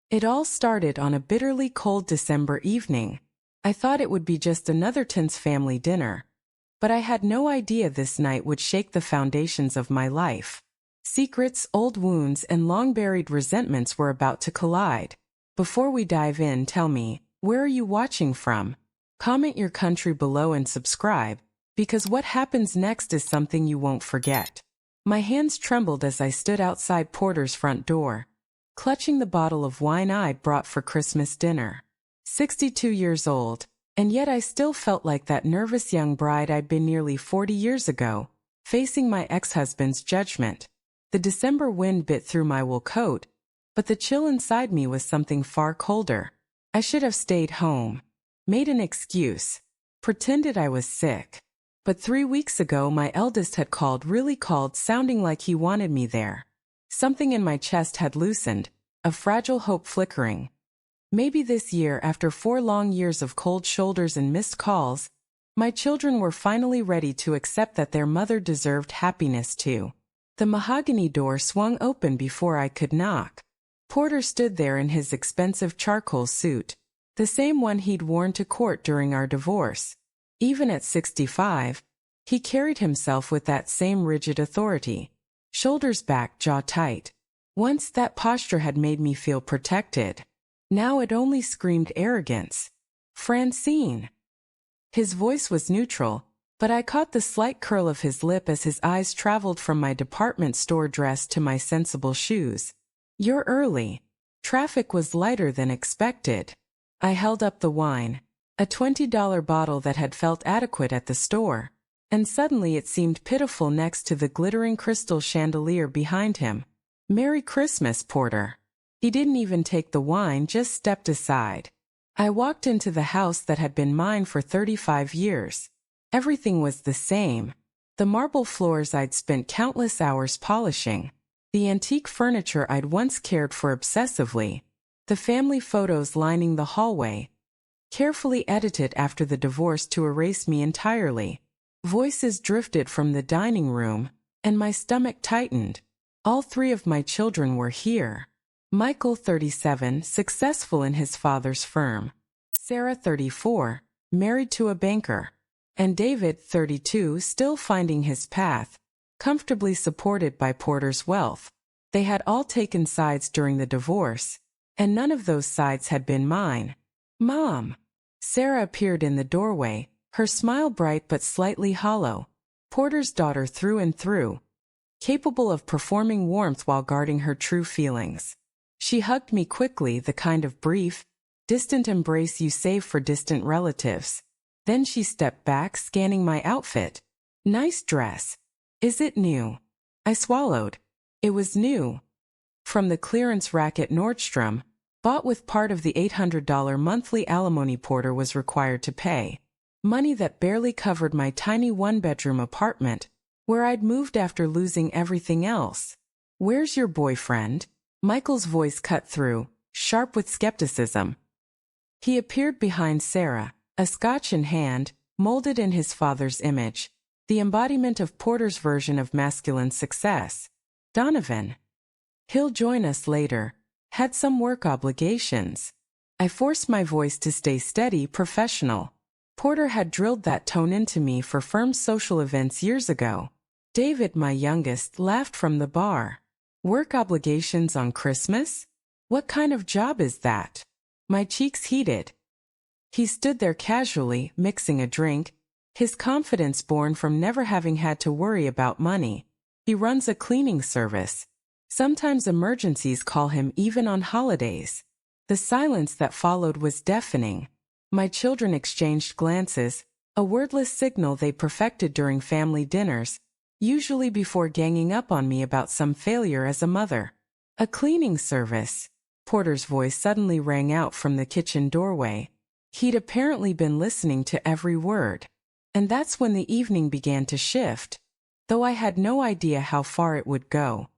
It all started on a bitterly cold December evening. I thought it would be just another tense family dinner. But I had no idea this night would shake the foundations of my life. Secrets, old wounds, and long-buried resentments were about to collide. Before we dive in, tell me, where are you watching from? Comment your country below and subscribe, because what happens next is something you won't forget. My hands trembled as I stood outside Porter's front door, clutching the bottle of wine I'd brought for Christmas dinner. 62 years old, and yet I still felt like that nervous young bride I'd been nearly 40 years ago, facing my ex-husband's judgment. The December wind bit through my wool coat, but the chill inside me was something far colder. I should have stayed home, made an excuse, pretended I was sick. But 3 weeks ago my eldest had really called, sounding like he wanted me there. Something in my chest had loosened, a fragile hope flickering. Maybe this year, after 4 long years of cold shoulders and missed calls, my children were finally ready to accept that their mother deserved happiness too. The mahogany door swung open before I could knock. Porter stood there in his expensive charcoal suit, the same one he'd worn to court during our divorce. Even at 65, he carried himself with that same rigid authority. Shoulders back, jaw tight. Once that posture had made me feel protected. Now it only screamed arrogance. Francine. His voice was neutral, but I caught the slight curl of his lip as his eyes traveled from my department store dress to my sensible shoes. You're early. Traffic was lighter than expected. I held up the wine, a $20 bottle that had felt adequate at the store, and suddenly it seemed pitiful next to the glittering crystal chandelier behind him. Merry Christmas, Porter. He didn't even take the wine, just stepped aside. I walked into the house that had been mine for 35 years. Everything was the same. The marble floors I'd spent countless hours polishing. The antique furniture I'd once cared for obsessively. The family photos lining the hallway, carefully edited after the divorce to erase me entirely. Voices drifted from the dining room, and my stomach tightened. All 3 of my children were here. Michael, 37, successful in his father's firm. Sarah, 34, married to a banker. And David, 32, still finding his path, comfortably supported by Porter's wealth. They had all taken sides during the divorce, and none of those sides had been mine. Mom! Sarah appeared in the doorway, her smile bright but slightly hollow. Porter's daughter through and through, capable of performing warmth while guarding her true feelings. She hugged me quickly, the kind of brief, distant embrace you save for distant relatives. Then she stepped back, scanning my outfit. Nice dress. Is it new? I swallowed. It was new. From the clearance rack at Nordstrom, bought with part of the $800 monthly alimony Porter was required to pay. Money that barely covered my tiny 1-bedroom apartment, where I'd moved after losing everything else. Where's your boyfriend? Michael's voice cut through, sharp with skepticism. He appeared behind Sarah, a scotch in hand, molded in his father's image, the embodiment of Porter's version of masculine success. Donovan. He'll join us later. Had some work obligations. I forced my voice to stay steady, professional. Porter had drilled that tone into me for firm social events years ago. David, my youngest, laughed from the bar. Work obligations on Christmas? What kind of job is that? My cheeks heated. He stood there casually, mixing a drink, his confidence born from never having had to worry about money. He runs a cleaning service. Sometimes emergencies call him even on holidays. The silence that followed was deafening. My children exchanged glances, a wordless signal they perfected during family dinners, usually before ganging up on me about some failure as a mother. A cleaning service. Porter's voice suddenly rang out from the kitchen doorway. He'd apparently been listening to every word. And that's when the evening began to shift, though I had no idea how far it would go.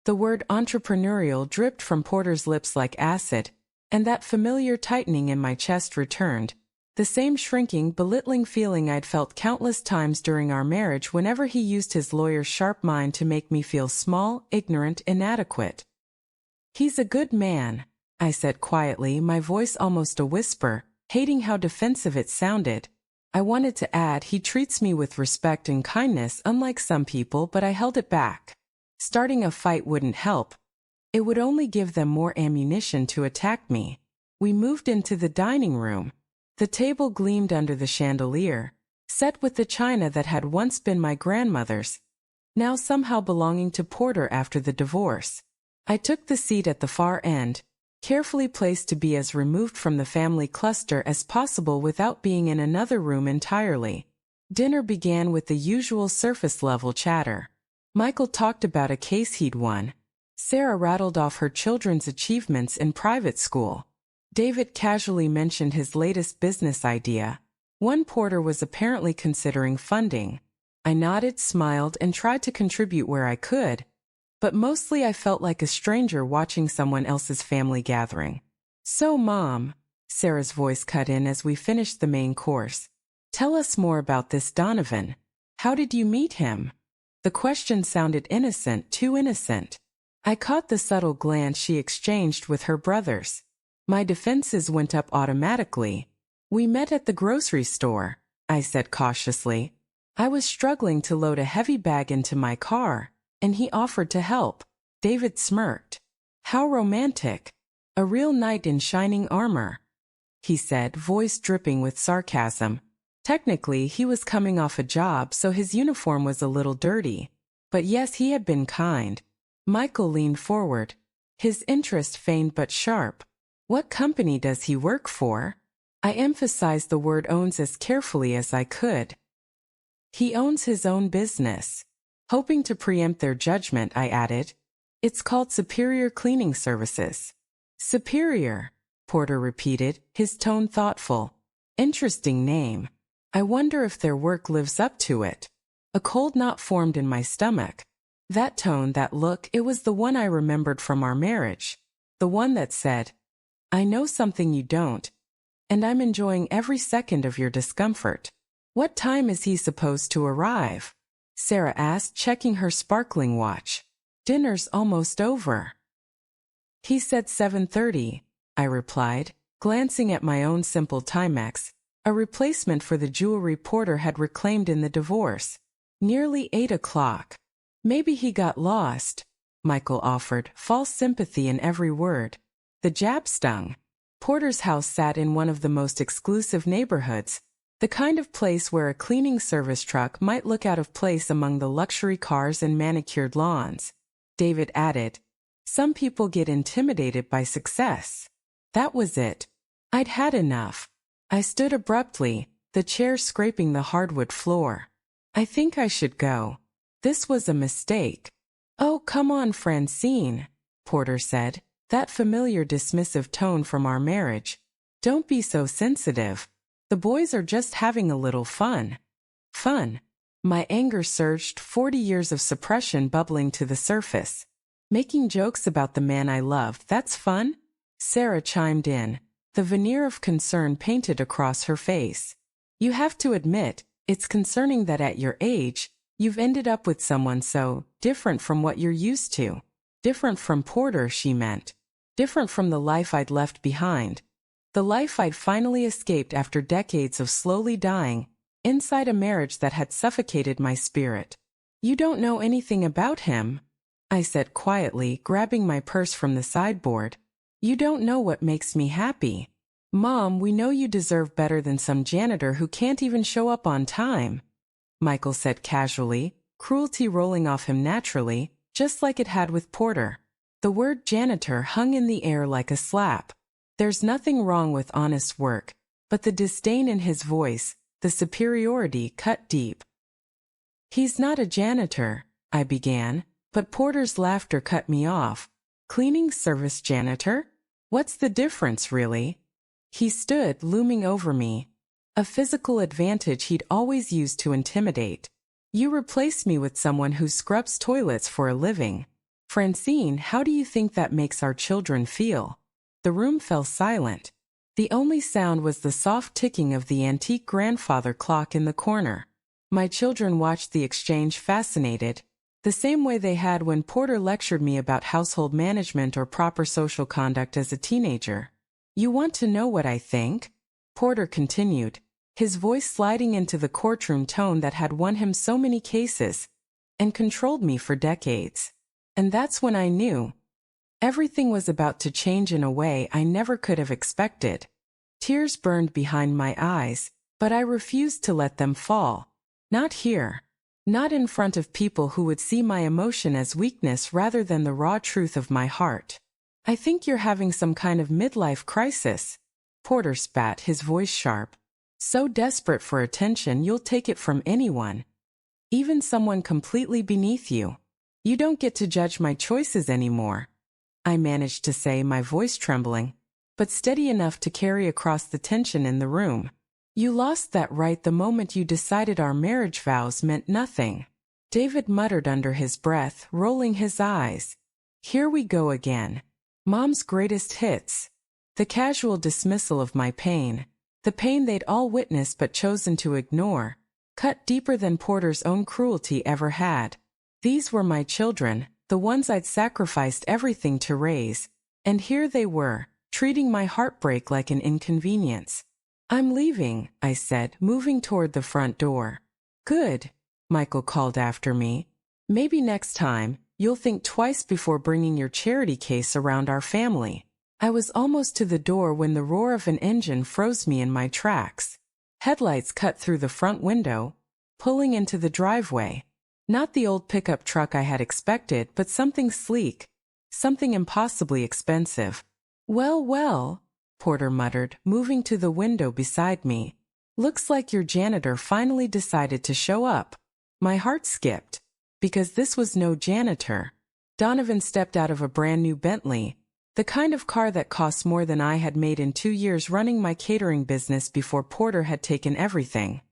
The word entrepreneurial dripped from Porter's lips like acid, and that familiar tightening in my chest returned. The same shrinking, belittling feeling I'd felt countless times during our marriage whenever he used his lawyer's sharp mind to make me feel small, ignorant, inadequate. He's a good man, I said quietly, my voice almost a whisper, hating how defensive it sounded. I wanted to add, he treats me with respect and kindness unlike some people, but I held it back. Starting a fight wouldn't help. It would only give them more ammunition to attack me. We moved into the dining room. The table gleamed under the chandelier, set with the china that had once been my grandmother's, now somehow belonging to Porter after the divorce. I took the seat at the far end, carefully placed to be as removed from the family cluster as possible without being in another room entirely. Dinner began with the usual surface-level chatter. Michael talked about a case he'd won. Sarah rattled off her children's achievements in private school. David casually mentioned his latest business idea, one Porter was apparently considering funding. I nodded, smiled, and tried to contribute where I could, but mostly I felt like a stranger watching someone else's family gathering. So, Mom, Sarah's voice cut in as we finished the main course. Tell us more about this Donovan. How did you meet him? The question sounded innocent, too innocent. I caught the subtle glance she exchanged with her brothers. My defenses went up automatically. We met at the grocery store, I said cautiously. I was struggling to load a heavy bag into my car, and he offered to help. David smirked. How romantic. A real knight in shining armor, he said, voice dripping with sarcasm. Technically, he was coming off a job, so his uniform was a little dirty. But yes, he had been kind. Michael leaned forward, his interest feigned but sharp. What company does he work for? I emphasized the word owns as carefully as I could. He owns his own business. Hoping to preempt their judgment, I added, it's called Superior Cleaning Services. Superior, Porter repeated, his tone thoughtful. Interesting name. I wonder if their work lives up to it. A cold knot formed in my stomach. That tone, that look, it was the one I remembered from our marriage. The one that said, I know something you don't, and I'm enjoying every second of your discomfort. What time is he supposed to arrive? Sarah asked, checking her sparkling watch. Dinner's almost over. He said 7:30, I replied, glancing at my own simple Timex, a replacement for the jewelry Porter had reclaimed in the divorce. Nearly 8 o'clock. Maybe he got lost, Michael offered, false sympathy in every word. The jab stung. Porter's house sat in one of the most exclusive neighborhoods, the kind of place where a cleaning service truck might look out of place among the luxury cars and manicured lawns. David added, some people get intimidated by success. That was it. I'd had enough. I stood abruptly, the chair scraping the hardwood floor. I think I should go. This was a mistake. Oh, come on, Francine, Porter said, that familiar dismissive tone from our marriage. Don't be so sensitive. The boys are just having a little fun. Fun. My anger surged, 40 years of suppression bubbling to the surface. Making jokes about the man I loved, that's fun? Sarah chimed in, the veneer of concern painted across her face. You have to admit, it's concerning that at your age, you've ended up with someone so different from what you're used to. Different from Porter, she meant. Different from the life I'd left behind. The life I'd finally escaped after decades of slowly dying, inside a marriage that had suffocated my spirit. You don't know anything about him, I said quietly, grabbing my purse from the sideboard. You don't know what makes me happy. Mom, we know you deserve better than some janitor who can't even show up on time, Michael said casually, cruelty rolling off him naturally, just like it had with Porter. The word janitor hung in the air like a slap. There's nothing wrong with honest work, but the disdain in his voice, the superiority, cut deep. He's not a janitor, I began, but Porter's laughter cut me off. Cleaning service janitor? What's the difference, really? He stood, looming over me. A physical advantage he'd always used to intimidate. You replaced me with someone who scrubs toilets for a living. Francine, how do you think that makes our children feel? The room fell silent. The only sound was the soft ticking of the antique grandfather clock in the corner. My children watched the exchange fascinated. The same way they had when Porter lectured me about household management or proper social conduct as a teenager. You want to know what I think? Porter continued, his voice sliding into the courtroom tone that had won him so many cases and controlled me for decades. And that's when I knew everything was about to change in a way I never could have expected. Tears burned behind my eyes, but I refused to let them fall. Not here. Not in front of people who would see my emotion as weakness rather than the raw truth of my heart. I think you're having some kind of midlife crisis. Porter spat, his voice sharp. So desperate for attention you'll take it from anyone. Even someone completely beneath you. You don't get to judge my choices anymore. I managed to say, my voice trembling, but steady enough to carry across the tension in the room. You lost that right the moment you decided our marriage vows meant nothing. David muttered under his breath, rolling his eyes. Here we go again. Mom's greatest hits. The casual dismissal of my pain. The pain they'd all witnessed but chosen to ignore. Cut deeper than Porter's own cruelty ever had. These were my children, the ones I'd sacrificed everything to raise. And here they were, treating my heartbreak like an inconvenience. I'm leaving, I said, moving toward the front door. Good, Michael called after me. Maybe next time, you'll think twice before bringing your charity case around our family. I was almost to the door when the roar of an engine froze me in my tracks. Headlights cut through the front window, pulling into the driveway. Not the old pickup truck I had expected, but something sleek, something impossibly expensive. Well, well, Porter muttered, moving to the window beside me. Looks like your janitor finally decided to show up. My heart skipped, because this was no janitor. Donovan stepped out of a brand new Bentley, the kind of car that costs more than I had made in 2 years running my catering business before Porter had taken everything.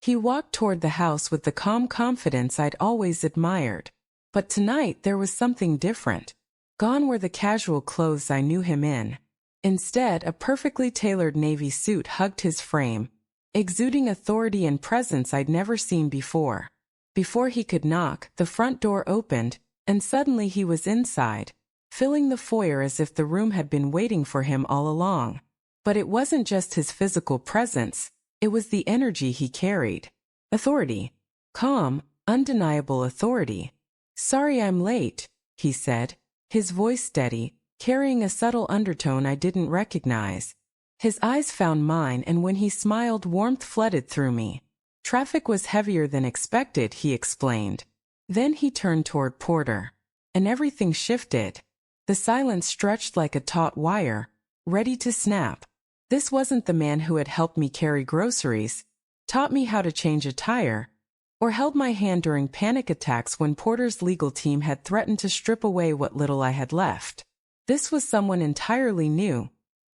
He walked toward the house with the calm confidence I'd always admired. But tonight there was something different. Gone were the casual clothes I knew him in. Instead, a perfectly tailored navy suit hugged his frame, exuding authority and presence I'd never seen before. Before he could knock, the front door opened, and suddenly he was inside, filling the foyer as if the room had been waiting for him all along. But it wasn't just his physical presence, it was the energy he carried. Authority. Calm, undeniable authority. Sorry I'm late, he said, his voice steady, carrying a subtle undertone I didn't recognize. His eyes found mine, and when he smiled, warmth flooded through me. Traffic was heavier than expected, he explained. Then he turned toward Porter. And everything shifted. The silence stretched like a taut wire, ready to snap. This wasn't the man who had helped me carry groceries, taught me how to change a tire, or held my hand during panic attacks when Porter's legal team had threatened to strip away what little I had left. This was someone entirely new,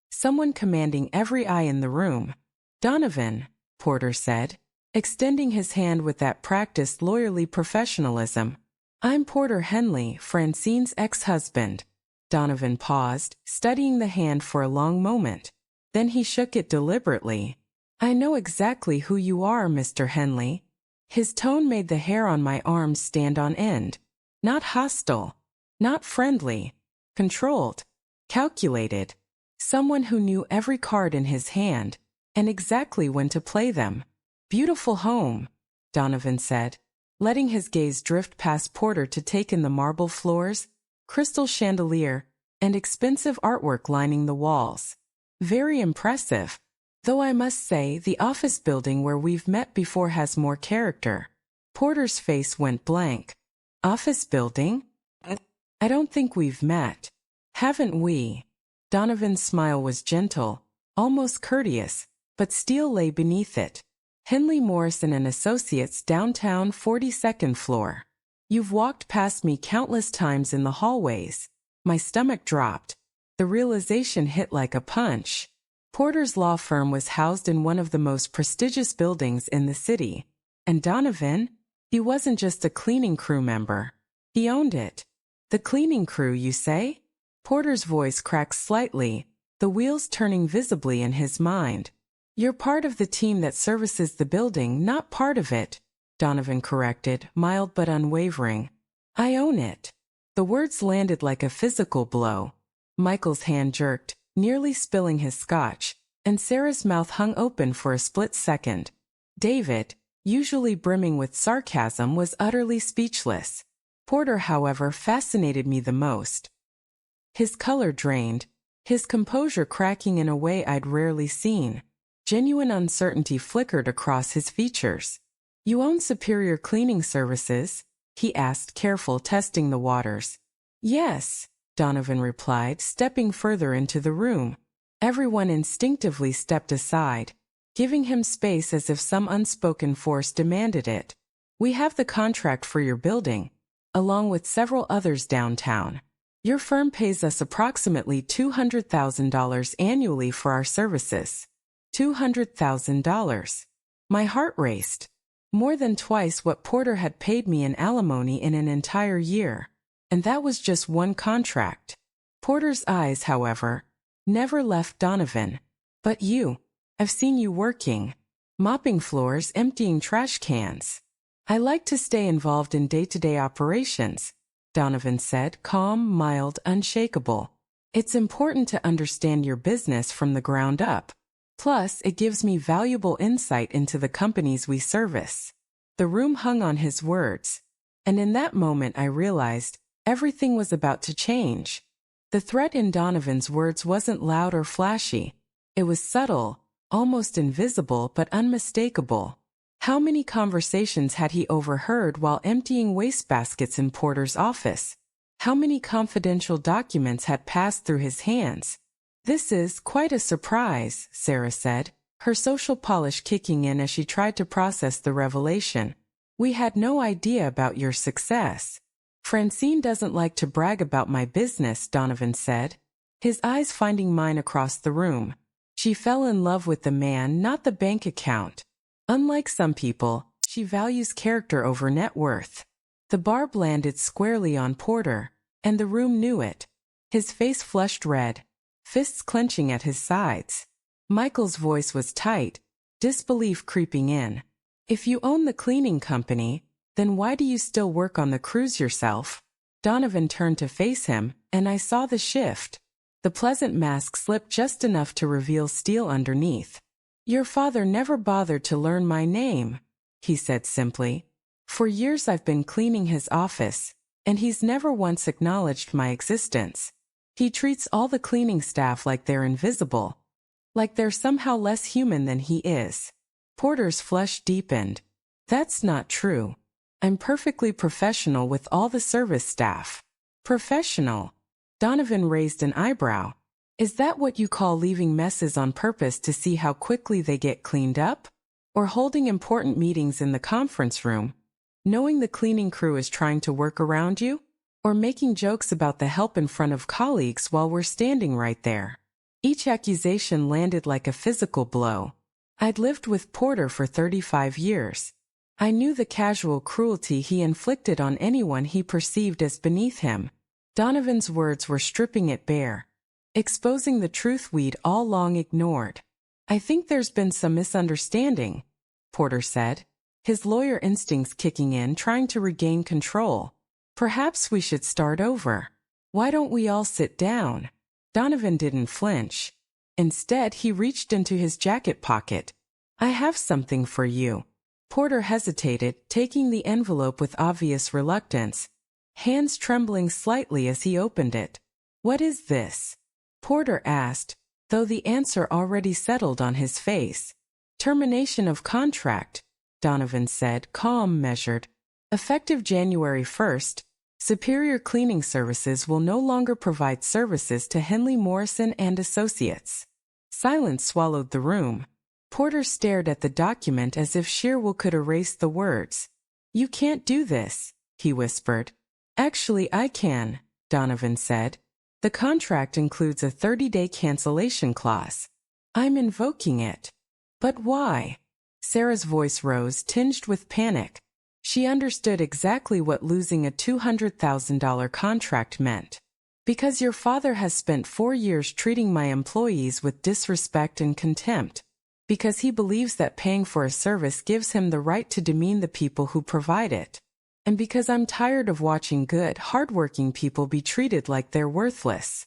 someone commanding every eye in the room. Donovan, Porter said, extending his hand with that practiced lawyerly professionalism. I'm Porter Henley, Francine's ex-husband. Donovan paused, studying the hand for a long moment. Then he shook it deliberately. I know exactly who you are, Mr. Henley. His tone made the hair on my arms stand on end. Not hostile, not friendly. Controlled, calculated, someone who knew every card in his hand, and exactly when to play them. Beautiful home, Donovan said, letting his gaze drift past Porter to take in the marble floors, crystal chandelier, and expensive artwork lining the walls. Very impressive, though I must say the office building where we've met before has more character. Porter's face went blank. Office building? I don't think we've met. Haven't we? Donovan's smile was gentle, almost courteous, but steel lay beneath it. Henley Morrison and Associates, downtown, 42nd floor. You've walked past me countless times in the hallways. My stomach dropped. The realization hit like a punch. Porter's law firm was housed in one of the most prestigious buildings in the city. And Donovan? He wasn't just a cleaning crew member. He owned it. The cleaning crew, you say? Porter's voice cracked slightly, the wheels turning visibly in his mind. You're part of the team that services the building, not part of it. Donovan corrected, mild but unwavering. I own it. The words landed like a physical blow. Michael's hand jerked, nearly spilling his scotch, and Sarah's mouth hung open for a split second. David, usually brimming with sarcasm, was utterly speechless. Porter, however, fascinated me the most. His color drained, his composure cracking in a way I'd rarely seen. Genuine uncertainty flickered across his features. You own Superior Cleaning Services? He asked, careful, testing the waters. Yes, Donovan replied, stepping further into the room. Everyone instinctively stepped aside, giving him space as if some unspoken force demanded it. We have the contract for your building, along with several others downtown. Your firm pays us approximately $200,000 annually for our services. $200,000. My heart raced. More than twice what Porter had paid me in alimony in an entire year. And that was just one contract. Porter's eyes, however, never left Donovan. But you. I've seen you working. Mopping floors, emptying trash cans. I like to stay involved in day-to-day operations, Donovan said, calm, mild, unshakable. It's important to understand your business from the ground up. Plus, it gives me valuable insight into the companies we service. The room hung on his words, and in that moment I realized everything was about to change. The threat in Donovan's words wasn't loud or flashy. It was subtle, almost invisible, but unmistakable. How many conversations had he overheard while emptying wastebaskets in Porter's office? How many confidential documents had passed through his hands? This is quite a surprise, Sarah said, her social polish kicking in as she tried to process the revelation. We had no idea about your success. Francine doesn't like to brag about my business, Donovan said, his eyes finding mine across the room. She fell in love with the man, not the bank account. Unlike some people, she values character over net worth. The barb landed squarely on Porter, and the room knew it. His face flushed red, fists clenching at his sides. Michael's voice was tight, disbelief creeping in. If you own the cleaning company, then why do you still work on the cruise yourself? Donovan turned to face him, and I saw the shift. The pleasant mask slipped just enough to reveal steel underneath. Your father never bothered to learn my name, he said simply. For years I've been cleaning his office, and he's never once acknowledged my existence. He treats all the cleaning staff like they're invisible, like they're somehow less human than he is. Porter's flush deepened. That's not true. I'm perfectly professional with all the service staff. Professional? Donovan raised an eyebrow. Is that what you call leaving messes on purpose to see how quickly they get cleaned up? Or holding important meetings in the conference room, knowing the cleaning crew is trying to work around you? Or making jokes about the help in front of colleagues while we're standing right there? Each accusation landed like a physical blow. I'd lived with Porter for 35 years. I knew the casual cruelty he inflicted on anyone he perceived as beneath him. Donovan's words were stripping it bare, exposing the truth we'd all long ignored. I think there's been some misunderstanding, Porter said, his lawyer instincts kicking in, trying to regain control. Perhaps we should start over. Why don't we all sit down? Donovan didn't flinch. Instead, he reached into his jacket pocket. I have something for you. Porter hesitated, taking the envelope with obvious reluctance, hands trembling slightly as he opened it. What is this? Porter asked, though the answer already settled on his face. Termination of contract, Donovan said, calm, measured. Effective January 1st, Superior Cleaning Services will no longer provide services to Henley Morrison and Associates. Silence swallowed the room. Porter stared at the document as if sheer will could erase the words. You can't do this, he whispered. Actually, I can, Donovan said. The contract includes a 30-day cancellation clause. I'm invoking it. But why? Sarah's voice rose, tinged with panic. She understood exactly what losing a $200,000 contract meant. Because your father has spent 4 years treating my employees with disrespect and contempt. because he believes that paying for a service gives him the right to demean the people who provide it. And because I'm tired of watching good, hardworking people be treated like they're worthless."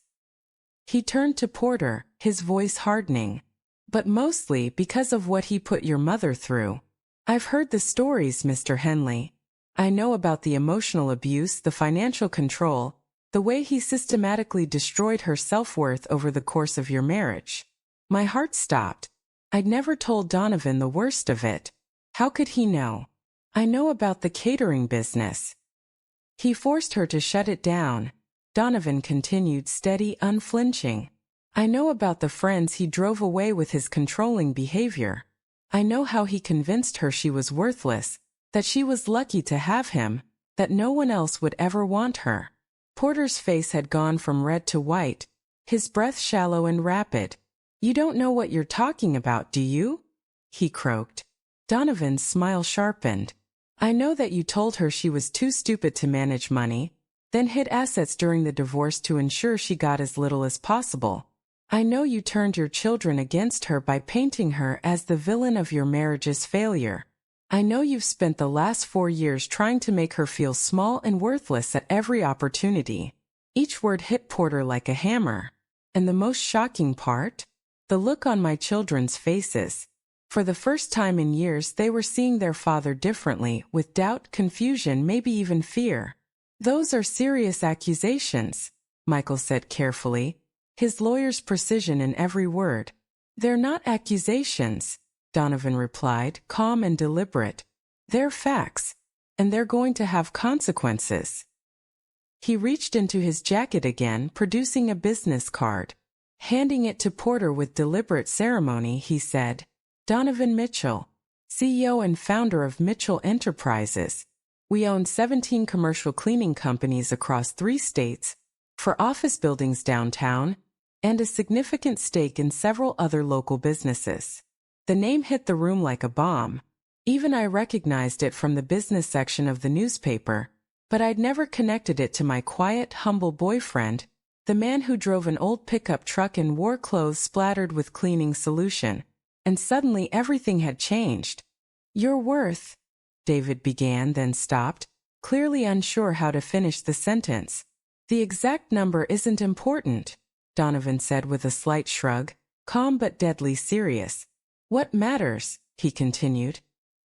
He turned to Porter, his voice hardening. "But mostly because of what he put your mother through. I've heard the stories, Mr. Henley. I know about the emotional abuse, the financial control, the way he systematically destroyed her self-worth over the course of your marriage." My heart stopped. I'd never told Donovan the worst of it. How could he know? "I know about the catering business." He forced her to shut it down. Donovan continued, steady, unflinching. "I know about the friends he drove away with his controlling behavior. I know how he convinced her she was worthless, that she was lucky to have him, that no one else would ever want her." Porter's face had gone from red to white, his breath shallow and rapid. "You don't know what you're talking about, do you?" he croaked. Donovan's smile sharpened. "I know that you told her she was too stupid to manage money, then hid assets during the divorce to ensure she got as little as possible. I know you turned your children against her by painting her as the villain of your marriage's failure. I know you've spent the last 4 years trying to make her feel small and worthless at every opportunity." Each word hit Porter like a hammer. And the most shocking part? The look on my children's faces. For the first time in years, they were seeing their father differently, with doubt, confusion, maybe even fear. "Those are serious accusations," Michael said carefully, his lawyer's precision in every word. "They're not accusations," Donovan replied, calm and deliberate. "They're facts, and they're going to have consequences." He reached into his jacket again, producing a business card. Handing it to Porter with deliberate ceremony, he said, "Donovan Mitchell, CEO and founder of Mitchell Enterprises. We own 17 commercial cleaning companies across 3 states, for office buildings downtown, and a significant stake in several other local businesses." The name hit the room like a bomb. Even I recognized it from the business section of the newspaper, but I'd never connected it to my quiet, humble boyfriend, the man who drove an old pickup truck and wore clothes splattered with cleaning solution. And suddenly everything had changed. "Your worth," David began, then stopped, clearly unsure how to finish the sentence. "The exact number isn't important," Donovan said with a slight shrug, calm but deadly serious. "What matters," he continued,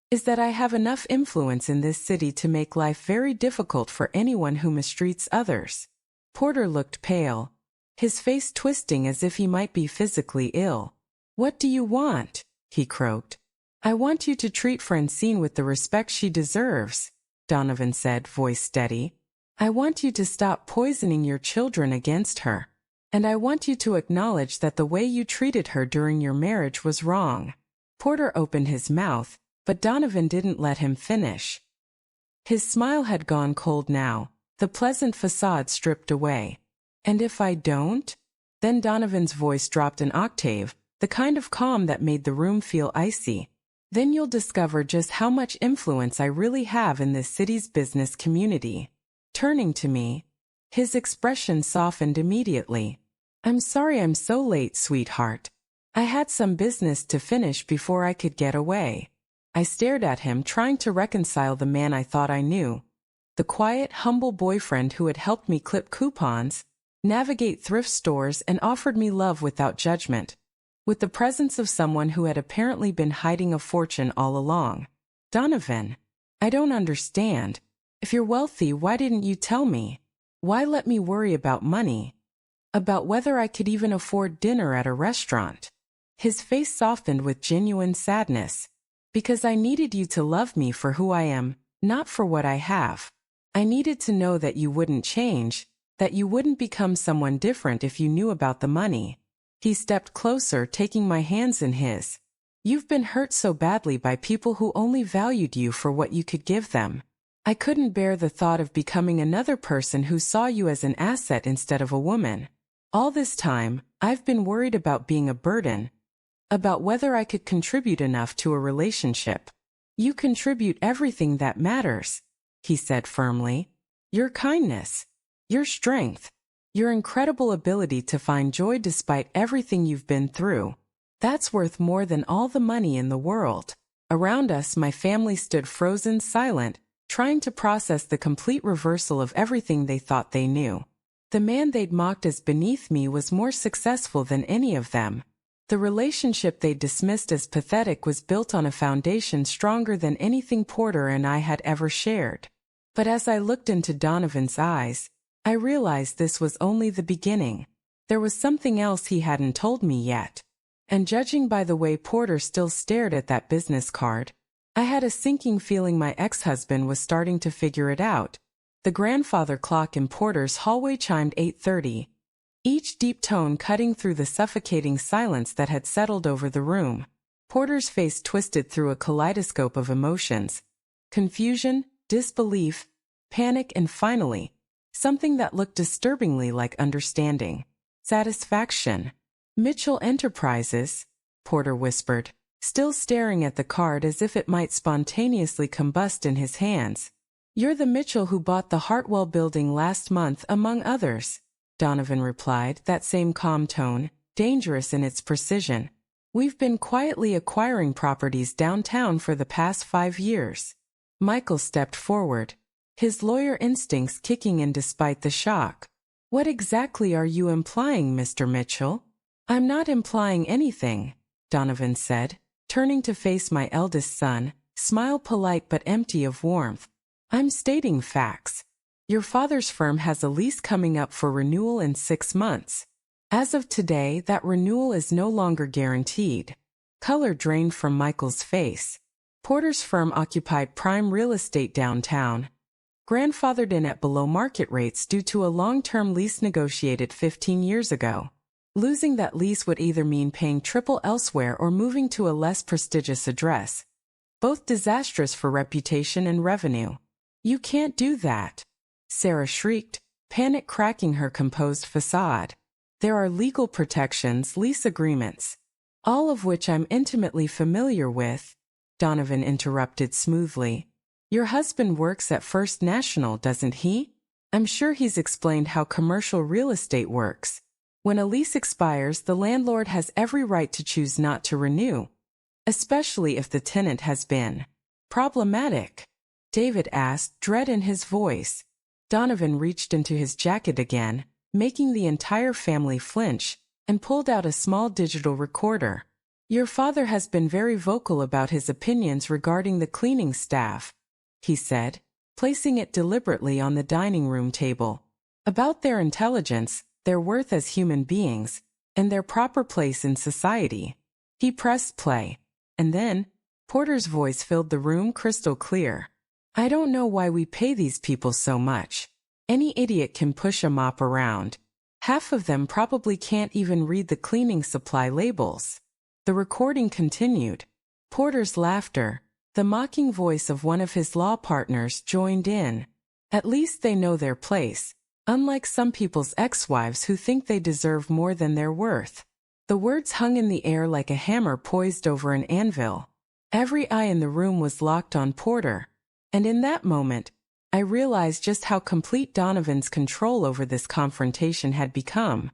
"is that I have enough influence in this city to make life very difficult for anyone who mistreats others." Porter looked pale, his face twisting as if he might be physically ill. "What do you want?" he croaked. "I want you to treat Francine with the respect she deserves," Donovan said, voice steady. "I want you to stop poisoning your children against her. And I want you to acknowledge that the way you treated her during your marriage was wrong." Porter opened his mouth, but Donovan didn't let him finish. His smile had gone cold now, the pleasant facade stripped away. "And if I don't?" Then Donovan's voice dropped an octave, the kind of calm that made the room feel icy. "Then you'll discover just how much influence I really have in this city's business community." Turning to me, his expression softened immediately. "I'm sorry I'm so late, sweetheart. I had some business to finish before I could get away." I stared at him, trying to reconcile the man I thought I knew. The quiet, humble boyfriend who had helped me clip coupons, navigate thrift stores, and offered me love without judgment, with the presence of someone who had apparently been hiding a fortune all along. "Donovan, I don't understand. If you're wealthy, why didn't you tell me? Why let me worry about money? About whether I could even afford dinner at a restaurant?" His face softened with genuine sadness. "Because I needed you to love me for who I am, not for what I have. I needed to know that you wouldn't change, that you wouldn't become someone different if you knew about the money." He stepped closer, taking my hands in his. "You've been hurt so badly by people who only valued you for what you could give them. I couldn't bear the thought of becoming another person who saw you as an asset instead of a woman. All this time, I've been worried about being a burden, about whether I could contribute enough to a relationship." "You contribute everything that matters," he said firmly. "Your kindness, your strength, your incredible ability to find joy despite everything you've been through. That's worth more than all the money in the world. Around us, my family stood frozen, silent, trying to process the complete reversal of everything they thought they knew. The man they'd mocked as beneath me was more successful than any of them. The relationship they'd dismissed as pathetic was built on a foundation stronger than anything Porter and I had ever shared. But as I looked into Donovan's eyes, I realized this was only the beginning. There was something else he hadn't told me yet. And judging by the way Porter still stared at that business card, I had a sinking feeling my ex-husband was starting to figure it out. The grandfather clock in Porter's hallway chimed 8:30, each deep tone cutting through the suffocating silence that had settled over the room. Porter's face twisted through a kaleidoscope of emotions: confusion, disbelief, panic, and finally, something that looked disturbingly like understanding. Satisfaction. "Mitchell Enterprises," Porter whispered, still staring at the card as if it might spontaneously combust in his hands. "You're the Mitchell who bought the Hartwell building last month, among others," Donovan replied, that same calm tone, dangerous in its precision. "We've been quietly acquiring properties downtown for the past 5 years. Michael stepped forward, his lawyer instincts kicking in despite the shock. "What exactly are you implying, Mr. Mitchell?" "I'm not implying anything," Donovan said, turning to face my eldest son, smile polite but empty of warmth. "I'm stating facts. Your father's firm has a lease coming up for renewal in 6 months. As of today, that renewal is no longer guaranteed." Color drained from Michael's face. Porter's firm occupied prime real estate downtown, grandfathered in at below market rates due to a long-term lease negotiated 15 years ago. Losing that lease would either mean paying triple elsewhere or moving to a less prestigious address, both disastrous for reputation and revenue. "You can't do that," Sarah shrieked, panic cracking her composed facade. "There are legal protections, lease agreements, all of which I'm intimately familiar with," Donovan interrupted smoothly. "Your husband works at First National, doesn't he? I'm sure he's explained how commercial real estate works. When a lease expires, the landlord has every right to choose not to renew, especially if the tenant has been problematic." David asked, dread in his voice. Donovan reached into his jacket again, making the entire family flinch, and pulled out a small digital recorder. "Your father has been very vocal about his opinions regarding the cleaning staff," he said, placing it deliberately on the dining room table. "About their intelligence, their worth as human beings, and their proper place in society." He pressed play, and then Porter's voice filled the room crystal clear. "I don't know why we pay these people so much. Any idiot can push a mop around. Half of them probably can't even read the cleaning supply labels." The recording continued. Porter's laughter, the mocking voice of one of his law partners, joined in. "At least they know their place, unlike some people's ex-wives who think they deserve more than they're worth." The words hung in the air like a hammer poised over an anvil. Every eye in the room was locked on Porter, and in that moment, I realized just how complete Donovan's control over this confrontation had become.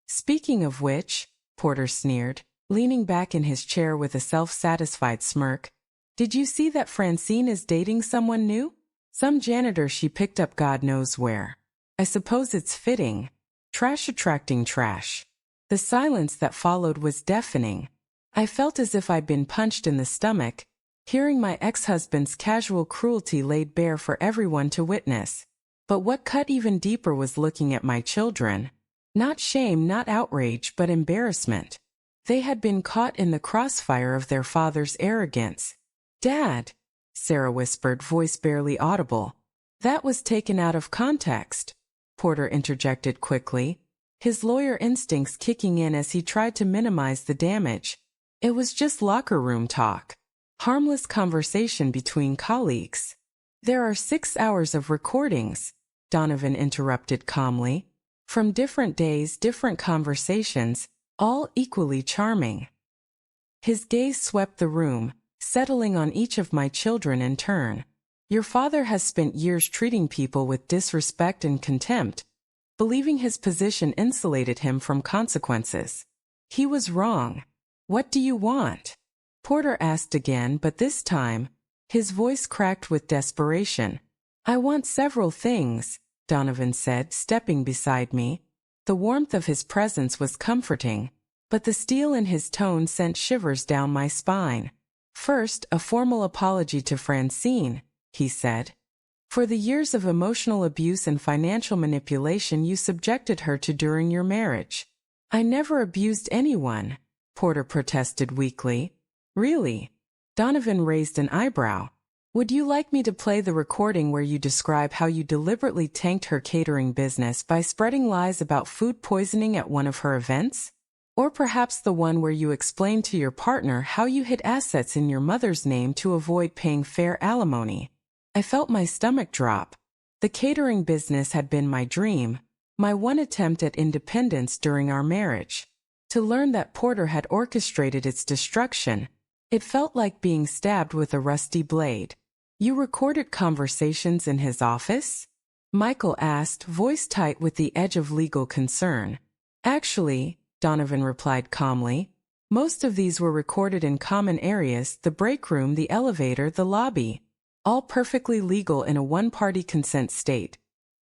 "Speaking of which," Porter sneered, leaning back in his chair with a self-satisfied smirk, "did you see that Francine is dating someone new? Some janitor she picked up God knows where. I suppose it's fitting. Trash attracting trash." The silence that followed was deafening. I felt as if I'd been punched in the stomach, hearing my ex-husband's casual cruelty laid bare for everyone to witness. But what cut even deeper was looking at my children. Not shame, not outrage, but embarrassment. They had been caught in the crossfire of their father's arrogance. "Dad," Sarah whispered, voice barely audible. "That was taken out of context," Porter interjected quickly, his lawyer instincts kicking in as he tried to minimize the damage. "It was just locker room talk. Harmless conversation between colleagues." "There are 6 hours of recordings," Donovan interrupted calmly. "From different days, different conversations, all equally charming." His gaze swept the room, settling on each of my children in turn. "Your father has spent years treating people with disrespect and contempt, believing his position insulated him from consequences. He was wrong. What do you want? Porter asked again, but this time, his voice cracked with desperation. I want several things, Donovan said, stepping beside me. The warmth of his presence was comforting, but the steel in his tone sent shivers down my spine. First, a formal apology to Francine, he said. For the years of emotional abuse and financial manipulation you subjected her to during your marriage. I never abused anyone, Porter protested weakly. Really? Donovan raised an eyebrow. Would you like me to play the recording where you describe how you deliberately tanked her catering business by spreading lies about food poisoning at one of her events? Or perhaps the one where you explained to your partner how you hid assets in your mother's name to avoid paying fair alimony? I felt my stomach drop. The catering business had been my dream, my one attempt at independence during our marriage. To learn that Porter had orchestrated its destruction, it felt like being stabbed with a rusty blade. You recorded conversations in his office? Michael asked, voice tight with the edge of legal concern. Actually, Donovan replied calmly, most of these were recorded in common areas, the break room, the elevator, the lobby. All perfectly legal in a one-party consent state.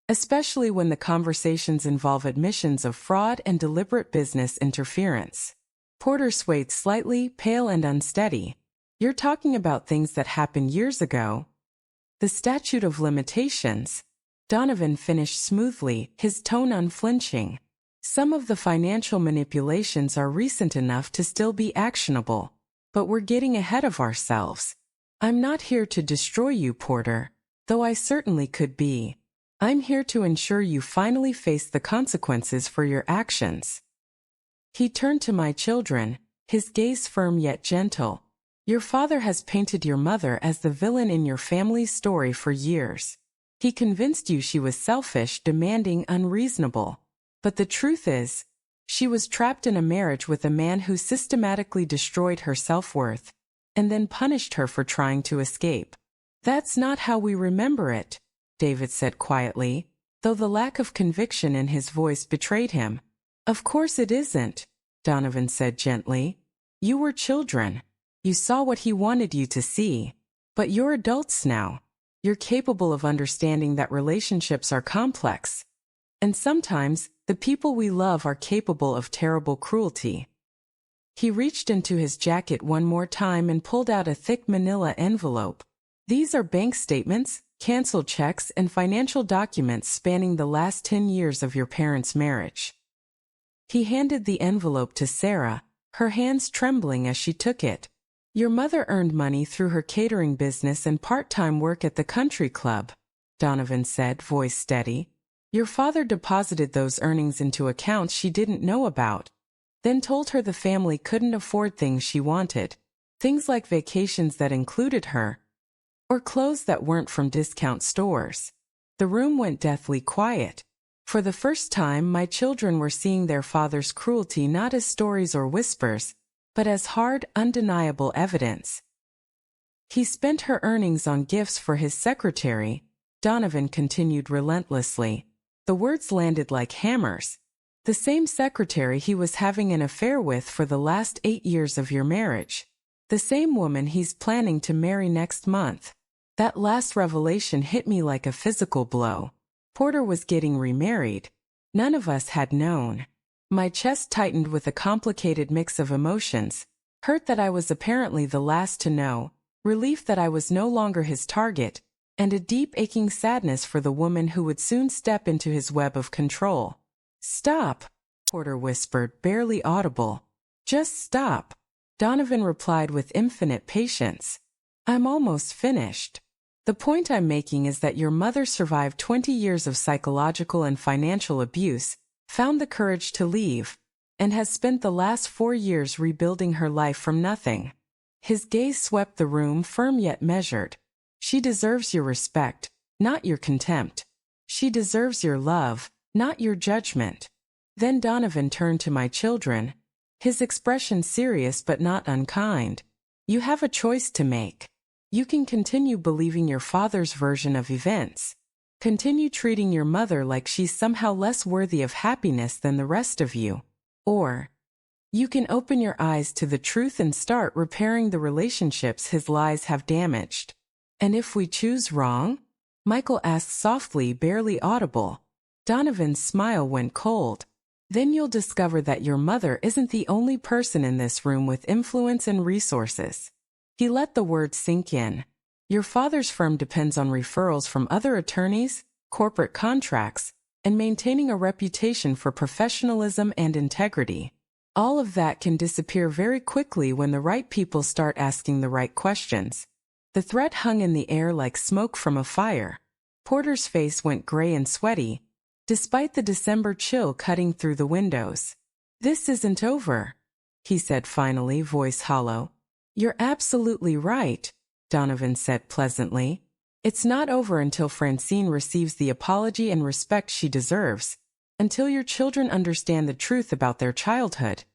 Especially when the conversations involve admissions of fraud and deliberate business interference. Porter swayed slightly, pale and unsteady. You're talking about things that happened years ago. The statute of limitations. Donovan finished smoothly, his tone unflinching. Some of the financial manipulations are recent enough to still be actionable, but we're getting ahead of ourselves. I'm not here to destroy you, Porter, though I certainly could be. I'm here to ensure you finally face the consequences for your actions. He turned to my children, his gaze firm yet gentle. Your father has painted your mother as the villain in your family's story for years. He convinced you she was selfish, demanding, unreasonable. But the truth is, she was trapped in a marriage with a man who systematically destroyed her self-worth, and then punished her for trying to escape. That's not how we remember it, David said quietly, though the lack of conviction in his voice betrayed him. Of course it isn't, Donovan said gently. You were children. You saw what he wanted you to see. But you're adults now. You're capable of understanding that relationships are complex. And sometimes, the people we love are capable of terrible cruelty. He reached into his jacket one more time and pulled out a thick manila envelope. These are bank statements, canceled checks, and financial documents spanning the last 10 years of your parents' marriage. He handed the envelope to Sarah, her hands trembling as she took it. Your mother earned money through her catering business and part-time work at the country club, Donovan said, voice steady. Your father deposited those earnings into accounts she didn't know about, then told her the family couldn't afford things she wanted, things like vacations that included her, or clothes that weren't from discount stores. The room went deathly quiet. For the first time, my children were seeing their father's cruelty not as stories or whispers, but as hard, undeniable evidence. He spent her earnings on gifts for his secretary, Donovan continued relentlessly. The words landed like hammers. The same secretary he was having an affair with for the last 8 years of your marriage. The same woman he's planning to marry next month. That last revelation hit me like a physical blow. Porter was getting remarried. None of us had known. My chest tightened with a complicated mix of emotions, hurt that I was apparently the last to know, relief that I was no longer his target, and a deep aching sadness for the woman who would soon step into his web of control. Stop, Porter whispered, barely audible. Just stop. Donovan replied with infinite patience. I'm almost finished. The point I'm making is that your mother survived 20 years of psychological and financial abuse, found the courage to leave, and has spent the last 4 years rebuilding her life from nothing. His gaze swept the room, firm yet measured. She deserves your respect, not your contempt. She deserves your love, not your judgment. Then Donovan turned to my children, his expression serious but not unkind. You have a choice to make. You can continue believing your father's version of events. Continue treating your mother like she's somehow less worthy of happiness than the rest of you. Or You can open your eyes to the truth and start repairing the relationships his lies have damaged. And if we choose wrong? Michael asked softly, barely audible. Donovan's smile went cold. Then you'll discover that your mother isn't the only person in this room with influence and resources. He let the words sink in. Your father's firm depends on referrals from other attorneys, corporate contracts, and maintaining a reputation for professionalism and integrity. All of that can disappear very quickly when the right people start asking the right questions. The threat hung in the air like smoke from a fire. Porter's face went gray and sweaty, despite the December chill cutting through the windows. "This isn't over," he said finally, voice hollow. "You're absolutely right," Donovan said pleasantly. "It's not over until Francine receives the apology and respect she deserves, until your children understand the truth about their childhood,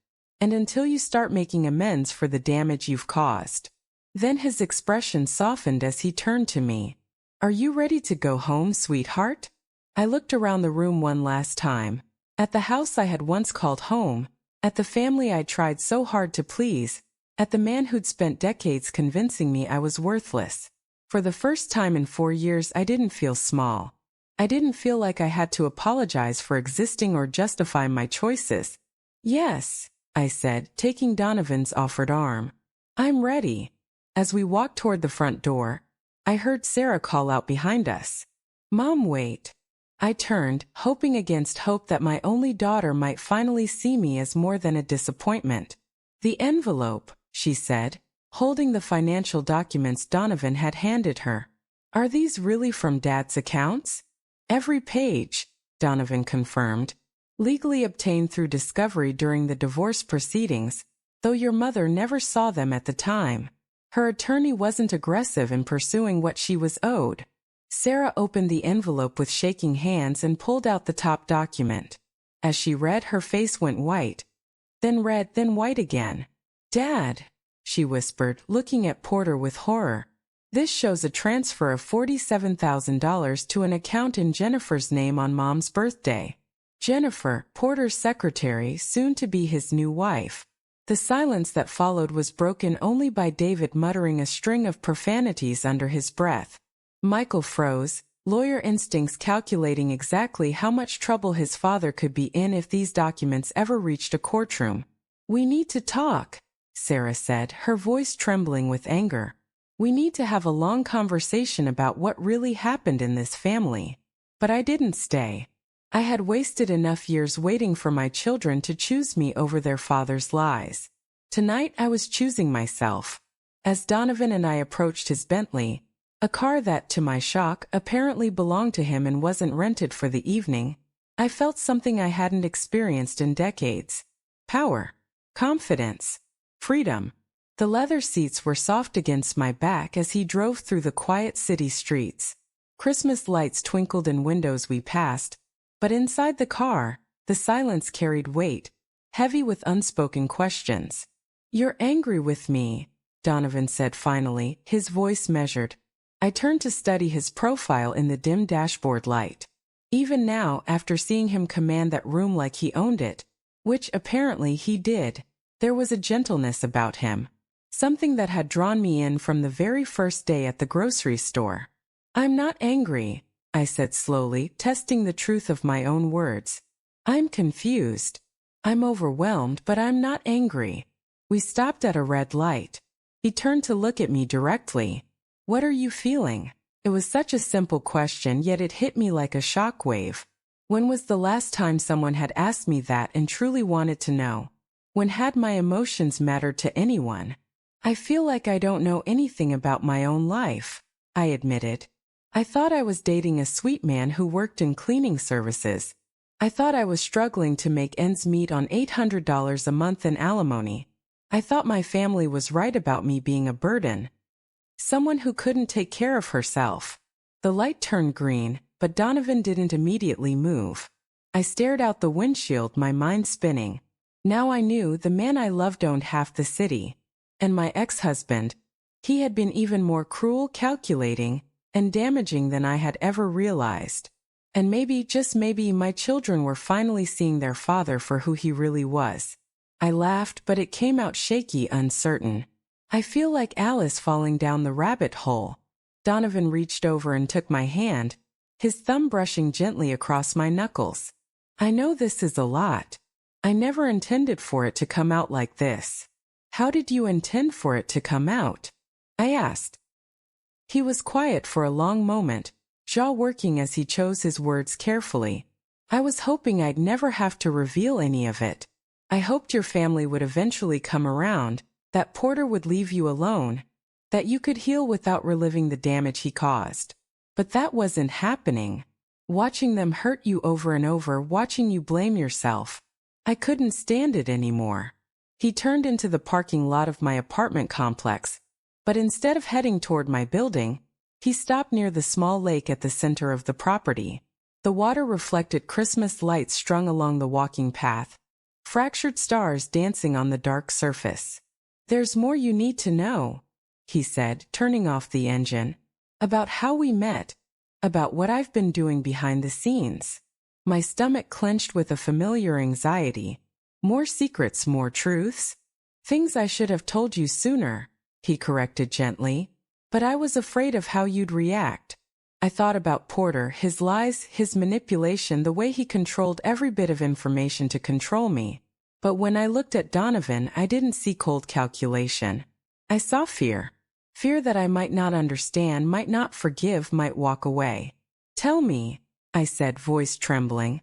and until you start making amends for the damage you've caused." Then his expression softened as he turned to me. "Are you ready to go home, sweetheart?" I looked around the room one last time, at the house I had once called home, at the family I'd tried so hard to please, at the man who'd spent decades convincing me I was worthless. For the first time in 4 years, I didn't feel small. I didn't feel like I had to apologize for existing or justify my choices. "Yes," I said, taking Donovan's offered arm. "I'm ready." As we walked toward the front door, I heard Sarah call out behind us, "Mom, wait." I turned, hoping against hope that my only daughter might finally see me as more than a disappointment. "The envelope," she said, holding the financial documents Donovan had handed her. "Are these really from Dad's accounts?" "Every page," Donovan confirmed. "Legally obtained through discovery during the divorce proceedings, though your mother never saw them at the time. Her attorney wasn't aggressive in pursuing what she was owed." Sarah opened the envelope with shaking hands and pulled out the top document. As she read, her face went white, then red, then white again. "Dad," she whispered, looking at Porter with horror. "This shows a transfer of $47,000 to an account in Jennifer's name on Mom's birthday." Jennifer, Porter's secretary, soon to be his new wife. The silence that followed was broken only by David muttering a string of profanities under his breath. Michael froze, lawyer instincts calculating exactly how much trouble his father could be in if these documents ever reached a courtroom. "We need to talk," Sarah said, her voice trembling with anger. "We need to have a long conversation about what really happened in this family." But I didn't stay. I had wasted enough years waiting for my children to choose me over their father's lies. Tonight I was choosing myself. As Donovan and I approached his Bentley, a car that, to my shock, apparently belonged to him and wasn't rented for the evening, I felt something I hadn't experienced in decades. Power. Confidence. Freedom. The leather seats were soft against my back as he drove through the quiet city streets. Christmas lights twinkled in windows we passed, but inside the car, the silence carried weight, heavy with unspoken questions. "You're angry with me," Donovan said finally, his voice measured. I turned to study his profile in the dim dashboard light. Even now, after seeing him command that room like he owned it, which apparently he did, there was a gentleness about him. Something that had drawn me in from the very first day at the grocery store. "I'm not angry," I said slowly, testing the truth of my own words. "I'm confused. I'm overwhelmed, but I'm not angry." We stopped at a red light. He turned to look at me directly. "What are you feeling?" It was such a simple question, yet it hit me like a shockwave. When was the last time someone had asked me that and truly wanted to know? When had my emotions mattered to anyone? "I feel like I don't know anything about my own life," I admitted. "I thought I was dating a sweet man who worked in cleaning services. I thought I was struggling to make ends meet on $800 a month in alimony. I thought my family was right about me being a burden. Someone who couldn't take care of herself." The light turned green, but Donovan didn't immediately move. I stared out the windshield, my mind spinning. Now I knew the man I loved owned half the city. And my ex-husband, he had been even more cruel, calculating, and damaging than I had ever realized. And maybe, just maybe, my children were finally seeing their father for who he really was. I laughed, but it came out shaky, uncertain. I feel like Alice falling down the rabbit hole. Donovan reached over and took my hand, his thumb brushing gently across my knuckles. I know this is a lot. I never intended for it to come out like this. How did you intend for it to come out? I asked. He was quiet for a long moment, jaw working as he chose his words carefully. I was hoping I'd never have to reveal any of it. I hoped your family would eventually come around, that Porter would leave you alone, that you could heal without reliving the damage he caused. But that wasn't happening. Watching them hurt you over and over, watching you blame yourself. I couldn't stand it anymore. He turned into the parking lot of my apartment complex, but instead of heading toward my building, he stopped near the small lake at the center of the property. The water reflected Christmas lights strung along the walking path, fractured stars dancing on the dark surface. There's more you need to know, he said, turning off the engine. About how we met, about what I've been doing behind the scenes. My stomach clenched with a familiar anxiety. More secrets, more truths? Things I should have told you sooner, he corrected gently. But I was afraid of how you'd react. I thought about Porter, his lies, his manipulation, the way he controlled every bit of information to control me. But when I looked at Donovan, I didn't see cold calculation. I saw fear. Fear that I might not understand, might not forgive, might walk away. Tell me, I said, voice trembling.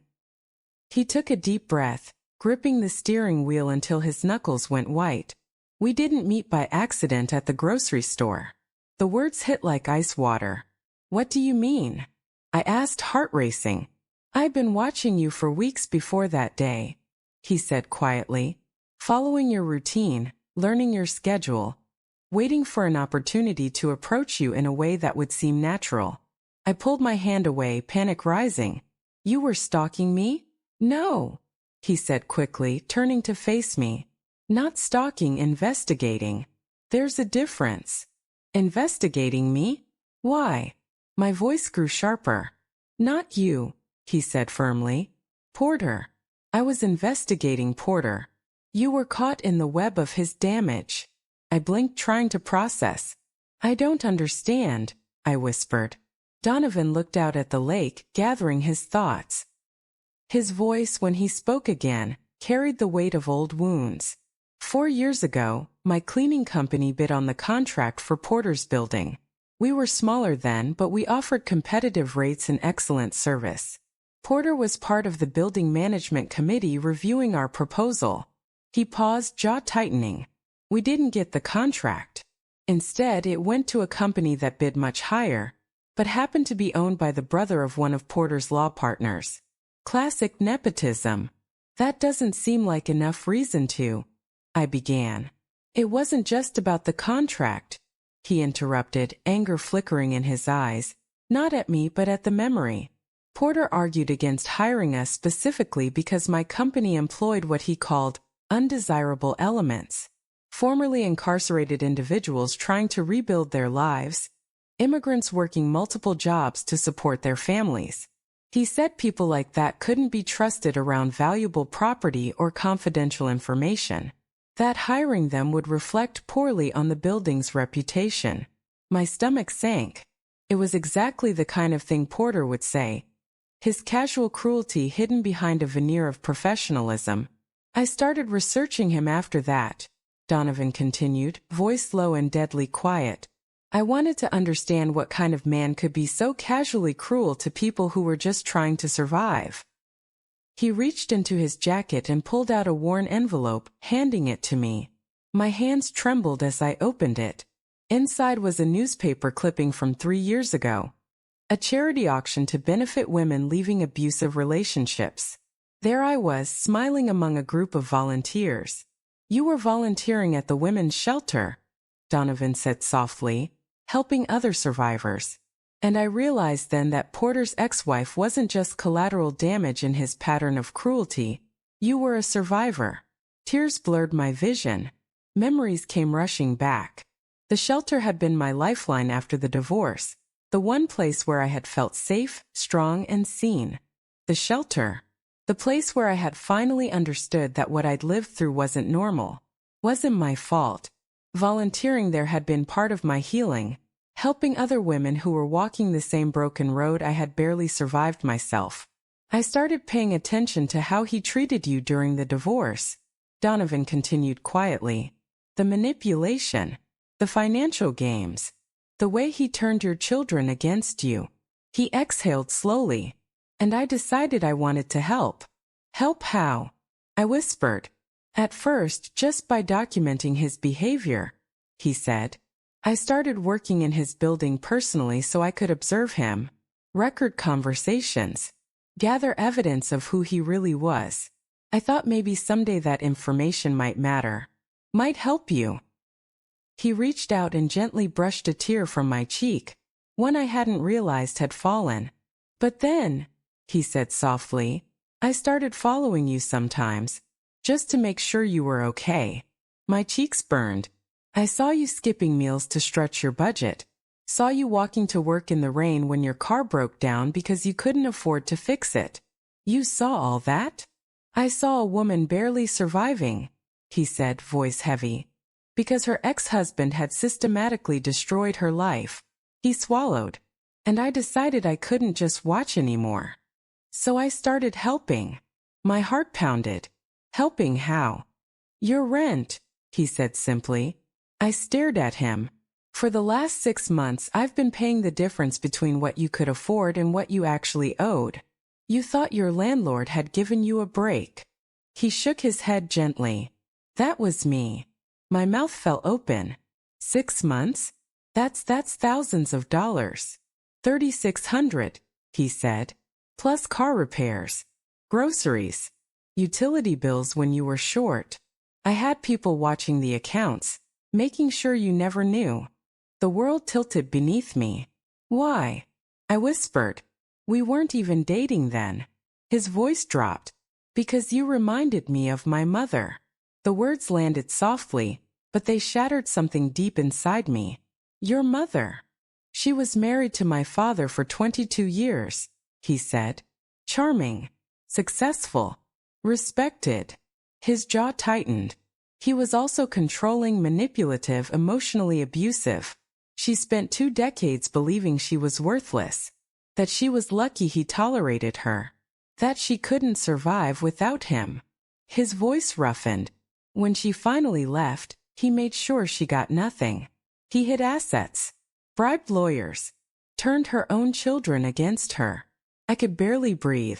He took a deep breath, gripping the steering wheel until his knuckles went white. We didn't meet by accident at the grocery store. The words hit like ice water. What do you mean? I asked, heart racing. I'd been watching you for weeks before that day, he said quietly. Following your routine, learning your schedule, waiting for an opportunity to approach you in a way that would seem natural. I pulled my hand away, panic rising. You were stalking me? No, he said quickly, turning to face me. Not stalking, investigating. There's a difference. Investigating me? Why? My voice grew sharper. Not you, he said firmly. Porter. I was investigating Porter. You were caught in the web of his damage. I blinked, trying to process. I don't understand, I whispered. Donovan looked out at the lake, gathering his thoughts. His voice, when he spoke again, carried the weight of old wounds. 4 years ago, my cleaning company bid on the contract for Porter's building. We were smaller then, but we offered competitive rates and excellent service. Porter was part of the building management committee reviewing our proposal. He paused, jaw tightening. We didn't get the contract. Instead, it went to a company that bid much higher, but happened to be owned by the brother of one of Porter's law partners. Classic nepotism. That doesn't seem like enough reason to, I began. It wasn't just about the contract, he interrupted, anger flickering in his eyes, not at me but at the memory. Porter argued against hiring us specifically because my company employed what he called undesirable elements. Formerly incarcerated individuals trying to rebuild their lives, immigrants working multiple jobs to support their families. He said people like that couldn't be trusted around valuable property or confidential information. That hiring them would reflect poorly on the building's reputation. My stomach sank. It was exactly the kind of thing Porter would say. His casual cruelty hidden behind a veneer of professionalism. I started researching him after that, Donovan continued, voice low and deadly quiet. I wanted to understand what kind of man could be so casually cruel to people who were just trying to survive. He reached into his jacket and pulled out a worn envelope, handing it to me. My hands trembled as I opened it. Inside was a newspaper clipping from 3 years ago. A charity auction to benefit women leaving abusive relationships. There I was, smiling among a group of volunteers. You were volunteering at the women's shelter, Donovan said softly, helping other survivors. And I realized then that Porter's ex-wife wasn't just collateral damage in his pattern of cruelty. You were a survivor. Tears blurred my vision. Memories came rushing back. The shelter had been my lifeline after the divorce, the one place where I had felt safe, strong, and seen. The shelter. The place where I had finally understood that what I'd lived through wasn't normal, wasn't my fault. Volunteering there had been part of my healing, helping other women who were walking the same broken road I had barely survived myself. I started paying attention to how he treated you during the divorce, Donovan continued quietly. The manipulation, the financial games, the way he turned your children against you. He exhaled slowly, and I decided I wanted to help. Help how? I whispered. At first, just by documenting his behavior, he said. I started working in his building personally so I could observe him, record conversations, gather evidence of who he really was. I thought maybe someday that information might matter, might help you. He reached out and gently brushed a tear from my cheek, one I hadn't realized had fallen. But then, he said softly, I started following you sometimes, just to make sure you were okay. My cheeks burned. I saw you skipping meals to stretch your budget. Saw you walking to work in the rain when your car broke down because you couldn't afford to fix it. You saw all that? I saw a woman barely surviving, he said, voice heavy, because her ex-husband had systematically destroyed her life. He swallowed, and I decided I couldn't just watch anymore. So I started helping. My heart pounded. Helping how? Your rent, he said simply. I stared at him. For the last 6 months, I've been paying the difference between what you could afford and what you actually owed. You thought your landlord had given you a break. He shook his head gently. That was me. My mouth fell open. 6 months? That's thousands of dollars. $3,600, he said. Plus car repairs, groceries, utility bills when you were short. I had people watching the accounts, making sure you never knew. The world tilted beneath me. Why? I whispered. We weren't even dating then. His voice dropped. Because you reminded me of my mother. The words landed softly, but they shattered something deep inside me. Your mother. She was married to my father for 22 years, he said. Charming, successful, respected. His jaw tightened. He was also controlling, manipulative, emotionally abusive. She spent 2 decades believing she was worthless, that she was lucky he tolerated her, that she couldn't survive without him. His voice roughened. When she finally left, he made sure she got nothing. He hid assets, bribed lawyers, turned her own children against her. I could barely breathe.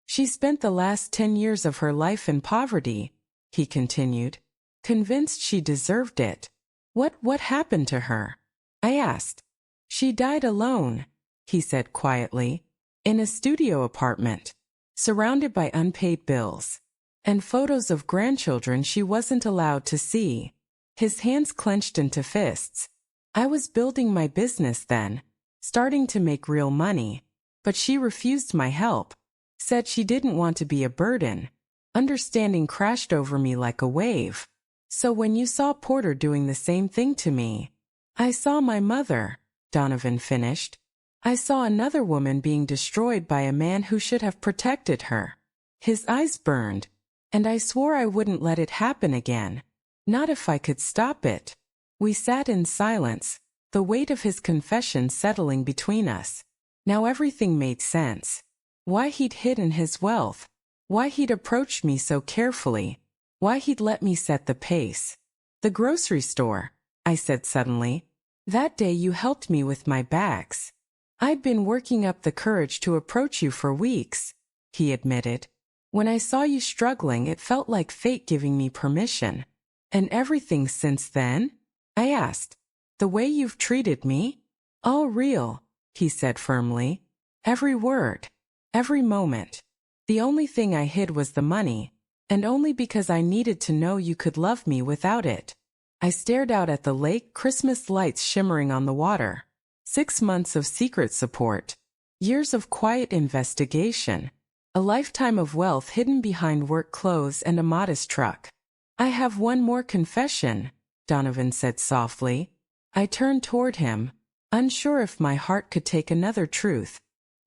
She spent the last 10 years of her life in poverty, he continued, convinced she deserved it. What happened to her? I asked. She died alone, he said quietly, in a studio apartment, surrounded by unpaid bills, and photos of grandchildren she wasn't allowed to see. His hands clenched into fists. I was building my business then, starting to make real money, but she refused my help, said she didn't want to be a burden. Understanding crashed over me like a wave. So when you saw Porter doing the same thing to me, I saw my mother, Donovan finished. I saw another woman being destroyed by a man who should have protected her. His eyes burned, and I swore I wouldn't let it happen again. Not if I could stop it. We sat in silence, the weight of his confession settling between us. Now everything made sense. Why he'd hidden his wealth. Why he'd approached me so carefully. Why he'd let me set the pace. The grocery store, I said suddenly. That day you helped me with my bags. I'd been working up the courage to approach you for weeks, he admitted. When I saw you struggling, it felt like fate giving me permission. And everything since then? I asked. The way you've treated me? All real, he said firmly. Every word. Every moment. The only thing I hid was the money, and only because I needed to know you could love me without it. I stared out at the lake, Christmas lights shimmering on the water. 6 months of secret support. Years of quiet investigation. A lifetime of wealth hidden behind work clothes and a modest truck. I have one more confession, Donovan said softly. I turned toward him, unsure if my heart could take another truth.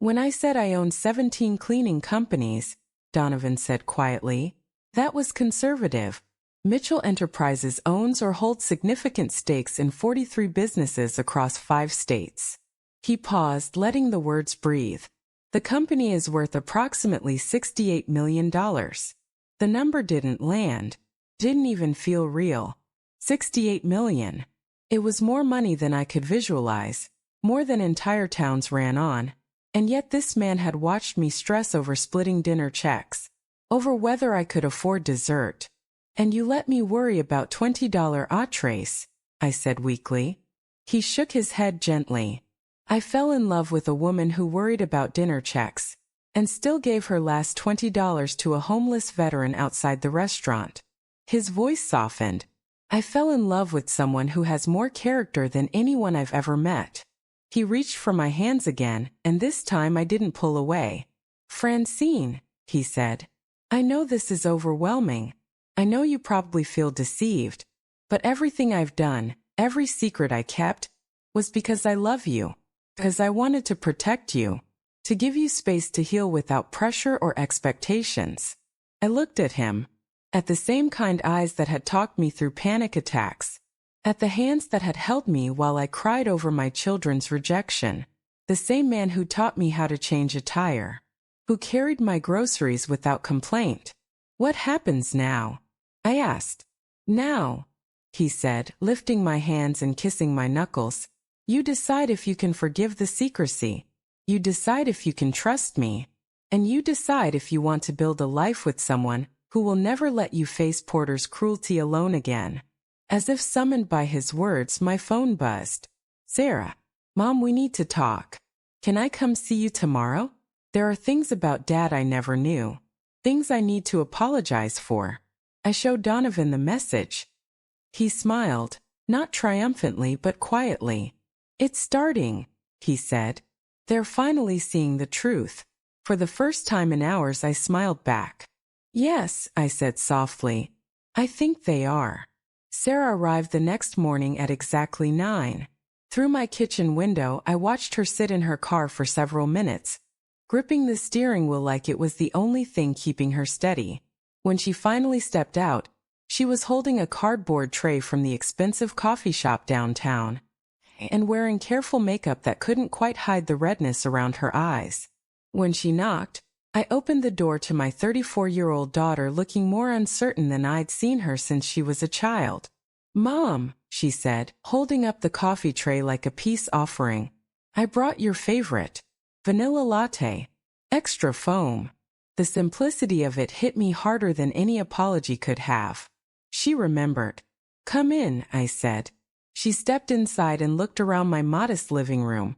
When I said I owned 17 cleaning companies, Donovan said quietly. That was conservative. Mitchell Enterprises owns or holds significant stakes in 43 businesses across 5 states. He paused, letting the words breathe. The company is worth approximately $68 million. The number didn't land. Didn't even feel real. 68 million. It was more money than I could visualize, more than entire towns ran on, and yet this man had watched me stress over splitting dinner checks, over whether I could afford dessert. And you let me worry about $20 entrees, I said weakly. He shook his head gently. I fell in love with a woman who worried about dinner checks, and still gave her last $20 to a homeless veteran outside the restaurant. His voice softened. I fell in love with someone who has more character than anyone I've ever met. He reached for my hands again, and this time I didn't pull away. Francine, he said, I know this is overwhelming. I know you probably feel deceived, but everything I've done, every secret I kept, was because I love you, because I wanted to protect you, to give you space to heal without pressure or expectations. I looked at him, at the same kind eyes that had talked me through panic attacks, at the hands that had held me while I cried over my children's rejection, the same man who taught me how to change a tire, who carried my groceries without complaint. What happens now? I asked. Now, he said, lifting my hands and kissing my knuckles. You decide if you can forgive the secrecy. You decide if you can trust me. And you decide if you want to build a life with someone who will never let you face Porter's cruelty alone again. As if summoned by his words, my phone buzzed. Sarah, Mom, we need to talk. Can I come see you tomorrow? There are things about Dad I never knew. Things I need to apologize for. I showed Donovan the message. He smiled, not triumphantly but quietly. It's starting, he said. They're finally seeing the truth. For the first time in hours I smiled back. Yes, I said softly. I think they are. Sarah arrived the next morning at exactly 9. Through my kitchen window I watched her sit in her car for several minutes, gripping the steering wheel like it was the only thing keeping her steady. When she finally stepped out, she was holding a cardboard tray from the expensive coffee shop downtown, and wearing careful makeup that couldn't quite hide the redness around her eyes. When she knocked, I opened the door to my 34-year-old daughter looking more uncertain than I'd seen her since she was a child. Mom, she said, holding up the coffee tray like a peace offering. I brought your favorite. Vanilla latte. Extra foam. The simplicity of it hit me harder than any apology could have. She remembered. Come in, I said. She stepped inside and looked around my modest living room.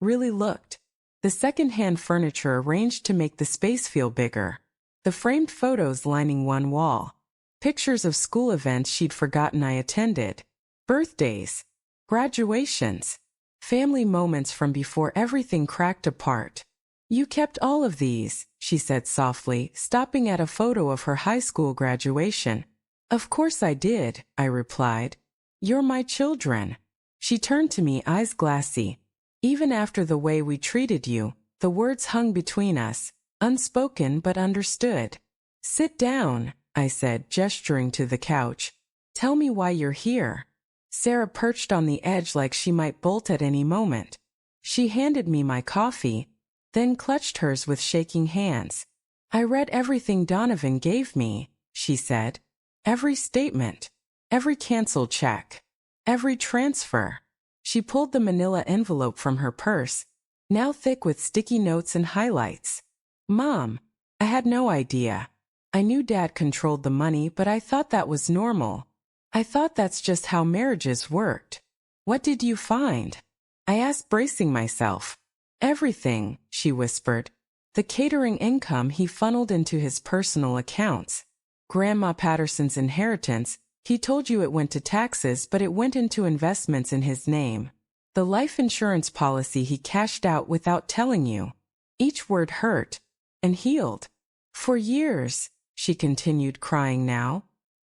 Really looked. The second-hand furniture arranged to make the space feel bigger. The framed photos lining one wall. Pictures of school events she'd forgotten I attended. Birthdays. Graduations. Family moments from before everything cracked apart. You kept all of these, she said softly, stopping at a photo of her high school graduation. Of course I did, I replied. You're my children. She turned to me, eyes glassy. Even after the way we treated you, the words hung between us, unspoken but understood. Sit down, I said, gesturing to the couch. Tell me why you're here. Sarah perched on the edge like she might bolt at any moment. She handed me my coffee, then clutched hers with shaking hands. I read everything Donovan gave me, she said. Every statement, every canceled check, every transfer. She pulled the manila envelope from her purse, now thick with sticky notes and highlights. Mom, I had no idea. I knew Dad controlled the money, but I thought that was normal. I thought that's just how marriages worked. What did you find? I asked, bracing myself. Everything, she whispered. The catering income he funneled into his personal accounts. Grandma Patterson's inheritance, he told you it went to taxes, but it went into investments in his name. The life insurance policy he cashed out without telling you. Each word hurt and healed. For years, she continued, crying now.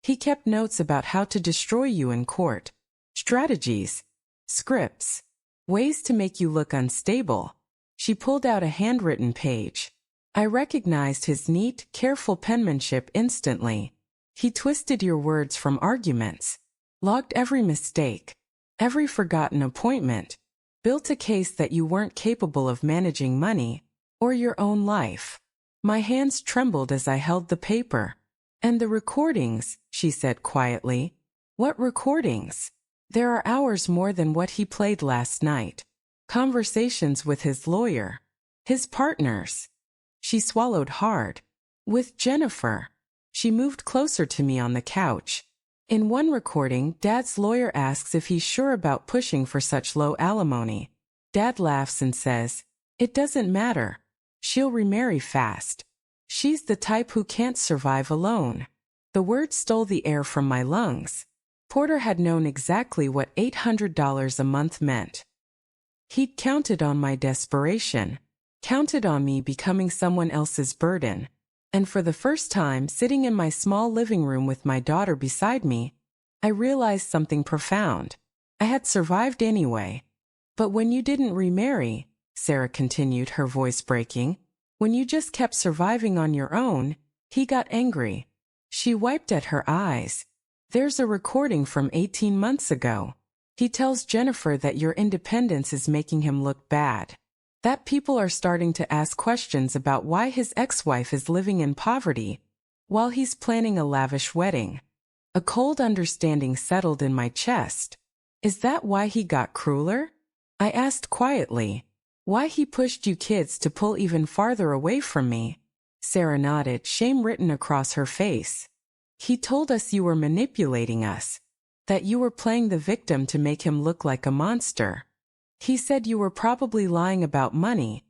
He kept notes about how to destroy you in court. Strategies. Scripts. Ways to make you look unstable. She pulled out a handwritten page. I recognized his neat, careful penmanship instantly. He twisted your words from arguments, logged every mistake, every forgotten appointment, built a case that you weren't capable of managing money or your own life. My hands trembled as I held the paper. And the recordings, she said quietly. What recordings? There are hours more than what he played last night. Conversations with his lawyer, his partners. She swallowed hard. With Jennifer. She moved closer to me on the couch. In one recording, Dad's lawyer asks if he's sure about pushing for such low alimony. Dad laughs and says, "It doesn't matter. She'll remarry fast. She's the type who can't survive alone." The words stole the air from my lungs. Porter had known exactly what $800 a month meant. He'd counted on my desperation, counted on me becoming someone else's burden. And for the first time, sitting in my small living room with my daughter beside me, I realized something profound. I had survived anyway. But when you didn't remarry, Sarah continued, her voice breaking, when you just kept surviving on your own, he got angry. She wiped at her eyes. There's a recording from 18 months ago. He tells Jennifer that your independence is making him look bad. That people are starting to ask questions about why his ex-wife is living in poverty while he's planning a lavish wedding. A cold understanding settled in my chest. Is that why he got crueler? I asked quietly. Why he pushed you kids to pull even farther away from me? Sarah nodded, shame written across her face. He told us you were manipulating us, that you were playing the victim to make him look like a monster. He said you were probably lying about money,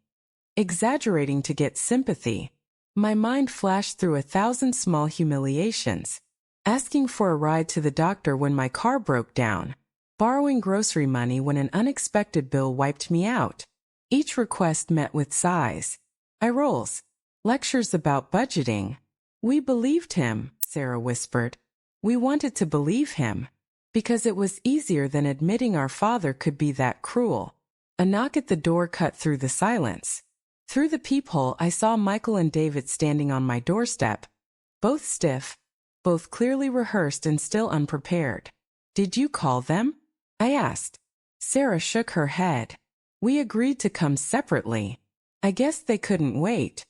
exaggerating to get sympathy. My mind flashed through 1,000 small humiliations. Asking for a ride to the doctor when my car broke down, borrowing grocery money when an unexpected bill wiped me out. Each request met with sighs, eye rolls, lectures about budgeting. We believed him, Sarah whispered. We wanted to believe him, because it was easier than admitting our father could be that cruel. A knock at the door cut through the silence. Through the peephole, I saw Michael and David standing on my doorstep, both stiff, both clearly rehearsed and still unprepared. Did you call them? I asked. Sarah shook her head. We agreed to come separately. I guess they couldn't wait.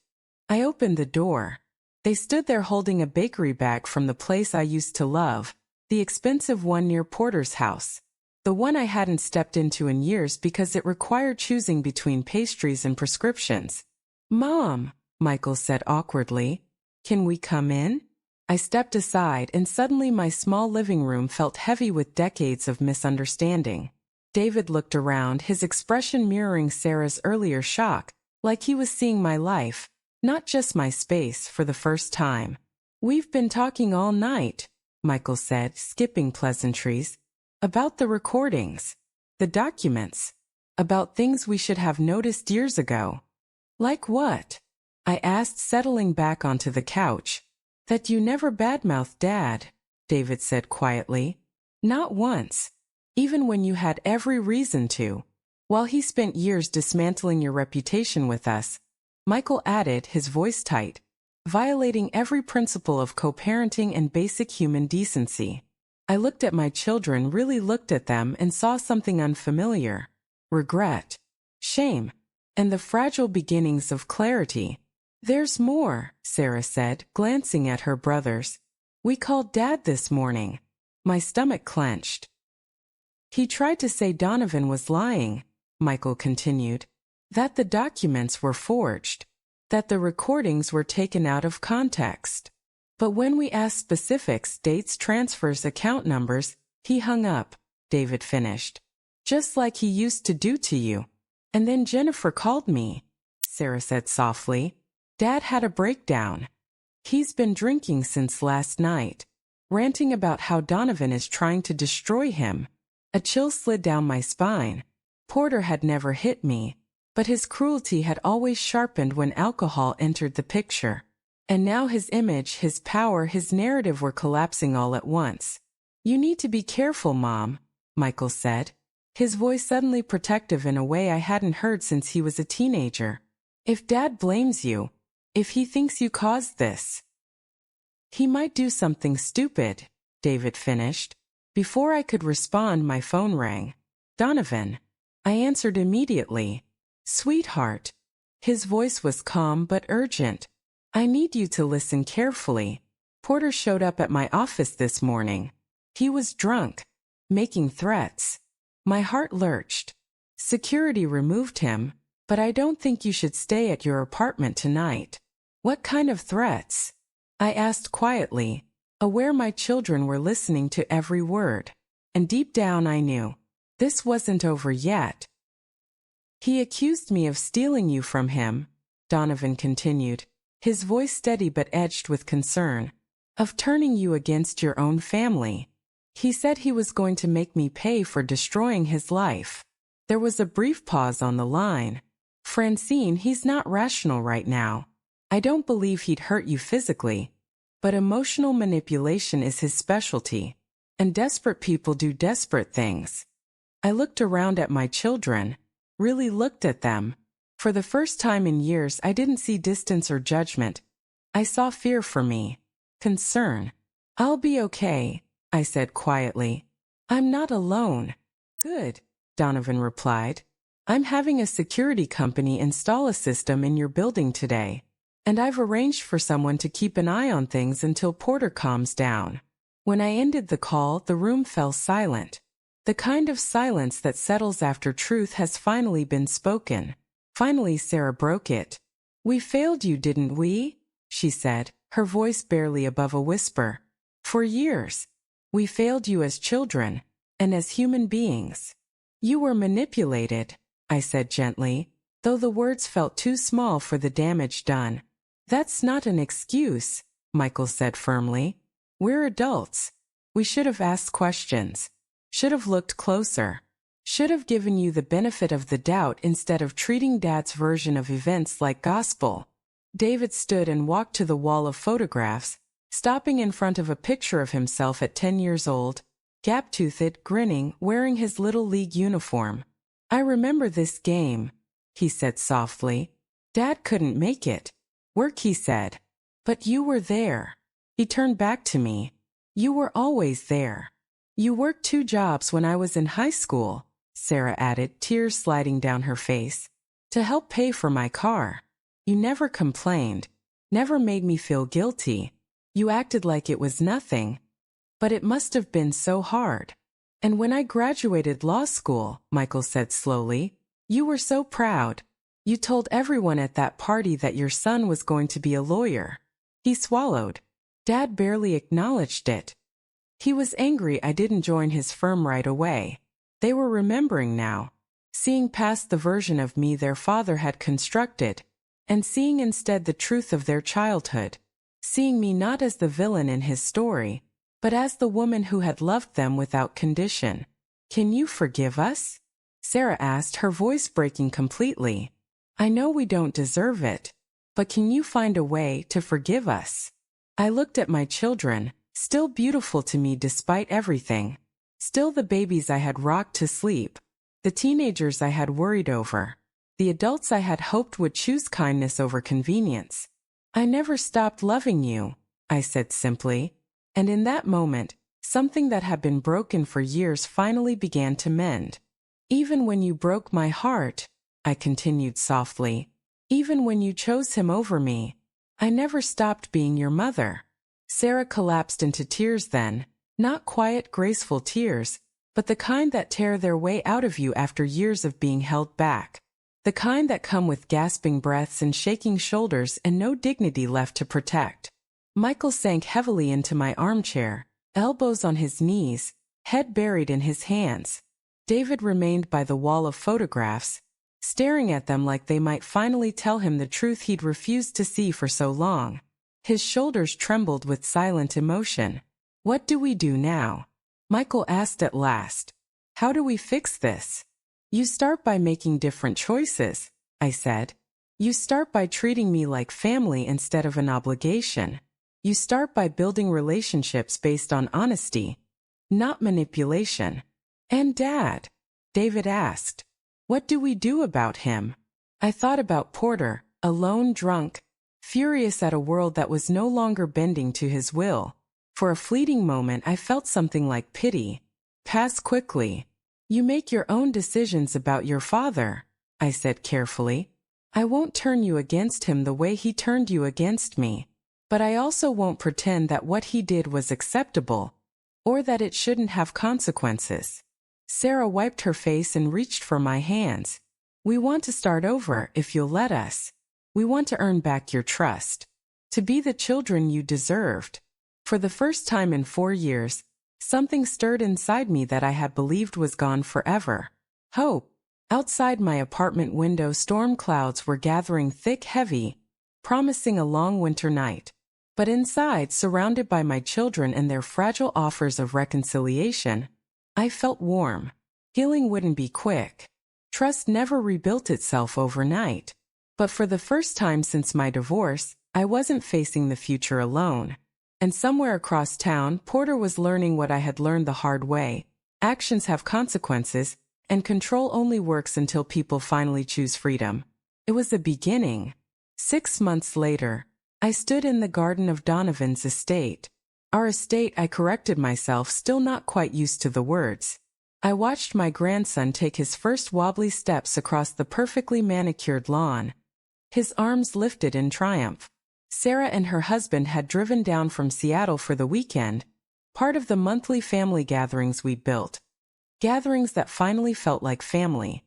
I opened the door. They stood there holding a bakery bag from the place I used to love, the expensive one near Porter's house. The one I hadn't stepped into in years because it required choosing between pastries and prescriptions. Mom, Michael said awkwardly, can we come in? I stepped aside and suddenly my small living room felt heavy with decades of misunderstanding. David looked around, his expression mirroring Sarah's earlier shock, like he was seeing my life, not just my space, for the first time. We've been talking all night, Michael said, skipping pleasantries. About the recordings, the documents, about things we should have noticed years ago. Like what? I asked, settling back onto the couch. That you never badmouthed Dad, David said quietly. Not once. Even when you had every reason to. While he spent years dismantling your reputation with us, Michael added, his voice tight, violating every principle of co-parenting and basic human decency. I looked at my children, really looked at them, and saw something unfamiliar. Regret, shame, and the fragile beginnings of clarity. There's more, Sarah said, glancing at her brothers. We called Dad this morning. My stomach clenched. He tried to say Donovan was lying, Michael continued, that the documents were forged, that the recordings were taken out of context. But when we asked specifics, dates, transfers, account numbers, he hung up, David finished. Just like he used to do to you. And then Jennifer called me, Sarah said softly. Dad had a breakdown. He's been drinking since last night, ranting about how Donovan is trying to destroy him. A chill slid down my spine. Porter had never hit me, but his cruelty had always sharpened when alcohol entered the picture. And now his image, his power, his narrative were collapsing all at once. You need to be careful, Mom, Michael said, his voice suddenly protective in a way I hadn't heard since he was a teenager. If Dad blames you, If he thinks you caused this, he might do something stupid, David finished. Before I could respond, my phone rang. Donovan. I answered immediately. Sweetheart. His voice was calm but urgent. I need you to listen carefully. Porter showed up at my office this morning. He was drunk, making threats. My heart lurched. Security removed him, but I don't think you should stay at your apartment tonight. What kind of threats? I asked quietly, aware my children were listening to every word. And deep down I knew, this wasn't over yet. He accused me of stealing you from him, Donovan continued, his voice steady but edged with concern, of turning you against your own family. He said he was going to make me pay for destroying his life. There was a brief pause on the line. Francine, he's not rational right now. I don't believe he'd hurt you physically, but emotional manipulation is his specialty, and desperate people do desperate things. I looked around at my children, really looked at them. For the first time in years, I didn't see distance or judgment. I saw fear for me, concern. I'll be okay, I said quietly. I'm not alone. Good, Donovan replied. I'm having a security company install a system in your building today, and I've arranged for someone to keep an eye on things until Porter calms down. When I ended the call, the room fell silent. The kind of silence that settles after truth has finally been spoken. Finally, Sarah broke it. We failed you, didn't we? She said, her voice barely above a whisper. For years. We failed you as children, and as human beings. You were manipulated, I said gently, though the words felt too small for the damage done. That's not an excuse, Michael said firmly. We're adults. We should have asked questions. Should have looked closer. Should have given you the benefit of the doubt instead of treating Dad's version of events like gospel. David stood and walked to the wall of photographs, stopping in front of a picture of himself at 10 years old, gap-toothed, grinning, wearing his Little League uniform. I remember this game, he said softly. Dad couldn't make it. Work, he said. But you were there. He turned back to me. You were always there. You worked 2 jobs when I was in high school, Sarah added, tears sliding down her face, to help pay for my car. You never complained, never made me feel guilty. You acted like it was nothing. But it must have been so hard. And when I graduated law school, Michael said slowly, you were so proud. You told everyone at that party that your son was going to be a lawyer. He swallowed. Dad barely acknowledged it. He was angry I didn't join his firm right away. They were remembering now, seeing past the version of me their father had constructed, and seeing instead the truth of their childhood, seeing me not as the villain in his story, but as the woman who had loved them without condition. Can you forgive us? Sarah asked, her voice breaking completely. I know we don't deserve it, but can you find a way to forgive us? I looked at my children, still beautiful to me despite everything, still the babies I had rocked to sleep, the teenagers I had worried over, the adults I had hoped would choose kindness over convenience. I never stopped loving you, I said simply, and in that moment, something that had been broken for years finally began to mend. Even when you broke my heart, I continued softly, even when you chose him over me, I never stopped being your mother. Sarah collapsed into tears then, not quiet, graceful tears, but the kind that tear their way out of you after years of being held back. The kind that come with gasping breaths and shaking shoulders and no dignity left to protect. Michael sank heavily into my armchair, elbows on his knees, head buried in his hands. David remained by the wall of photographs, staring at them like they might finally tell him the truth he'd refused to see for so long. His shoulders trembled with silent emotion. What do we do now? Michael asked at last. How do we fix this? You start by making different choices, I said. You start by treating me like family instead of an obligation. You start by building relationships based on honesty, not manipulation. And Dad? David asked. What do we do about him? I thought about Porter, alone, drunk, furious at a world that was no longer bending to his will. For a fleeting moment I felt something like pity. Pass quickly. You make your own decisions about your father, I said carefully. I won't turn you against him the way he turned you against me. But I also won't pretend that what he did was acceptable, or that it shouldn't have consequences. Sarah wiped her face and reached for my hands. We want to start over if you'll let us. We want to earn back your trust. To be the children you deserved. For the first time in 4 years, something stirred inside me that I had believed was gone forever. Hope. Outside my apartment window, storm clouds were gathering thick, heavy, promising a long winter night. But inside, surrounded by my children and their fragile offers of reconciliation, I felt warm. Healing wouldn't be quick. Trust never rebuilt itself overnight. But for the first time since my divorce, I wasn't facing the future alone. And somewhere across town, Porter was learning what I had learned the hard way. Actions have consequences, and control only works until people finally choose freedom. It was the beginning. 6 months later, I stood in the garden of Donovan's estate. Our estate, I corrected myself, still not quite used to the words. I watched my grandson take his first wobbly steps across the perfectly manicured lawn. His arms lifted in triumph. Sarah and her husband had driven down from Seattle for the weekend, part of the monthly family gatherings we built. Gatherings that finally felt like family.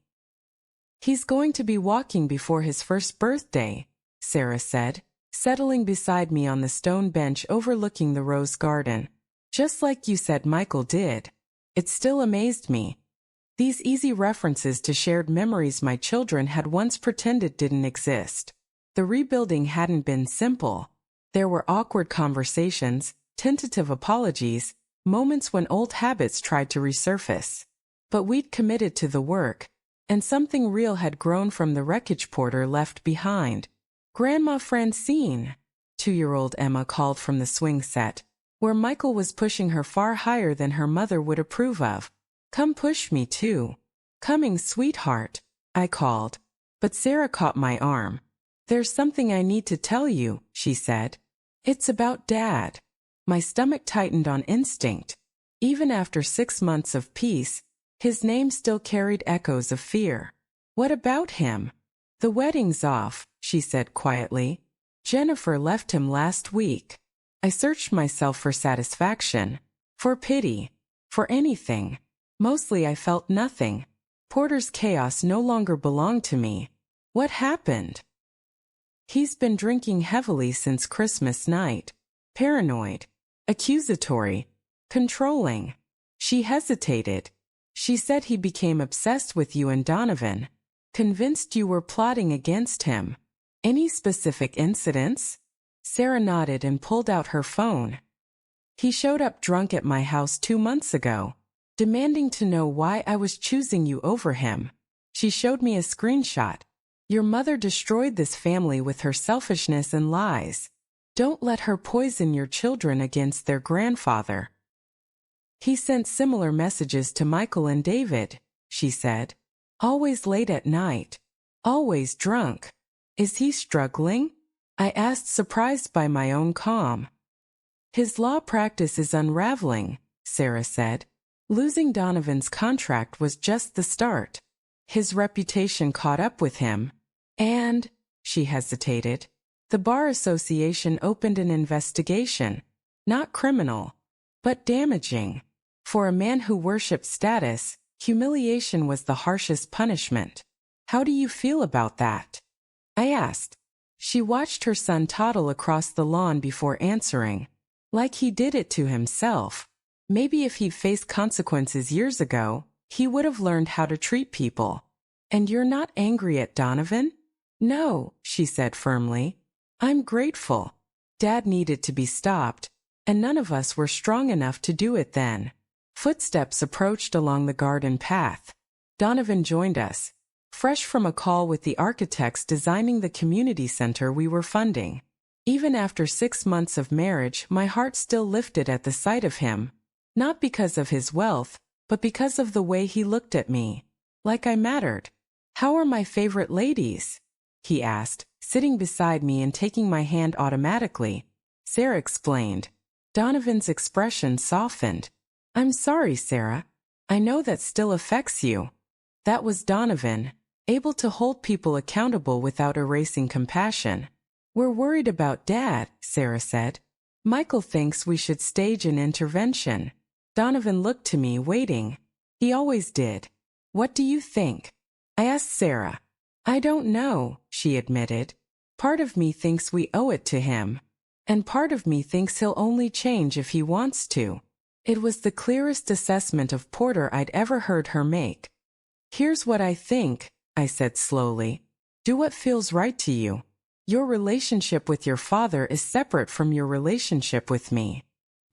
He's going to be walking before his first birthday, Sarah said, settling beside me on the stone bench overlooking the rose garden. Just like you said Michael did. It still amazed me. These easy references to shared memories my children had once pretended didn't exist. The rebuilding hadn't been simple. There were awkward conversations, tentative apologies, moments when old habits tried to resurface. But we'd committed to the work, and something real had grown from the wreckage Porter left behind. Grandma Francine, 2-year-old Emma called from the swing set, where Michael was pushing her far higher than her mother would approve of. Come push me too. Coming, sweetheart, I called. But Sarah caught my arm. There's something I need to tell you, she said. It's about Dad. My stomach tightened on instinct. Even after 6 months of peace, his name still carried echoes of fear. What about him? The wedding's off, she said quietly. Jennifer left him last week. I searched myself for satisfaction, for pity, for anything. Mostly I felt nothing. Porter's chaos no longer belonged to me. What happened? He's been drinking heavily since Christmas night. Paranoid. Accusatory. Controlling. She hesitated. She said he became obsessed with you and Donovan. Convinced you were plotting against him. Any specific incidents? Sarah nodded and pulled out her phone. He showed up drunk at my house 2 months ago, demanding to know why I was choosing you over him. She showed me a screenshot. Your mother destroyed this family with her selfishness and lies. Don't let her poison your children against their grandfather. He sent similar messages to Michael and David, she said. Always late at night. Always drunk. Is he struggling? I asked, surprised by my own calm. His law practice is unraveling, Sarah said. Losing Donovan's contract was just the start. His reputation caught up with him. And, she hesitated, the Bar Association opened an investigation. Not criminal, but damaging. For a man who worshipped status, humiliation was the harshest punishment. How do you feel about that? I asked. She watched her son toddle across the lawn before answering. Like he did it to himself. Maybe if he'd faced consequences years ago, he would have learned how to treat people. And you're not angry at Donovan? No, she said firmly. I'm grateful. Dad needed to be stopped, and none of us were strong enough to do it then. Footsteps approached along the garden path. Donovan joined us, fresh from a call with the architects designing the community center we were funding. Even after 6 months of marriage, my heart still lifted at the sight of him. Not because of his wealth, but because of the way he looked at me. Like I mattered. How are my favorite ladies? He asked, sitting beside me and taking my hand automatically. Sarah explained. Donovan's expression softened. I'm sorry, Sarah. I know that still affects you. That was Donovan, able to hold people accountable without erasing compassion. We're worried about Dad, Sarah said. Michael thinks we should stage an intervention. Donovan looked to me, waiting. He always did. What do you think? I asked Sarah. I don't know, she admitted. Part of me thinks we owe it to him. And part of me thinks he'll only change if he wants to. It was the clearest assessment of Porter I'd ever heard her make. Here's what I think, I said slowly. Do what feels right to you. Your relationship with your father is separate from your relationship with me.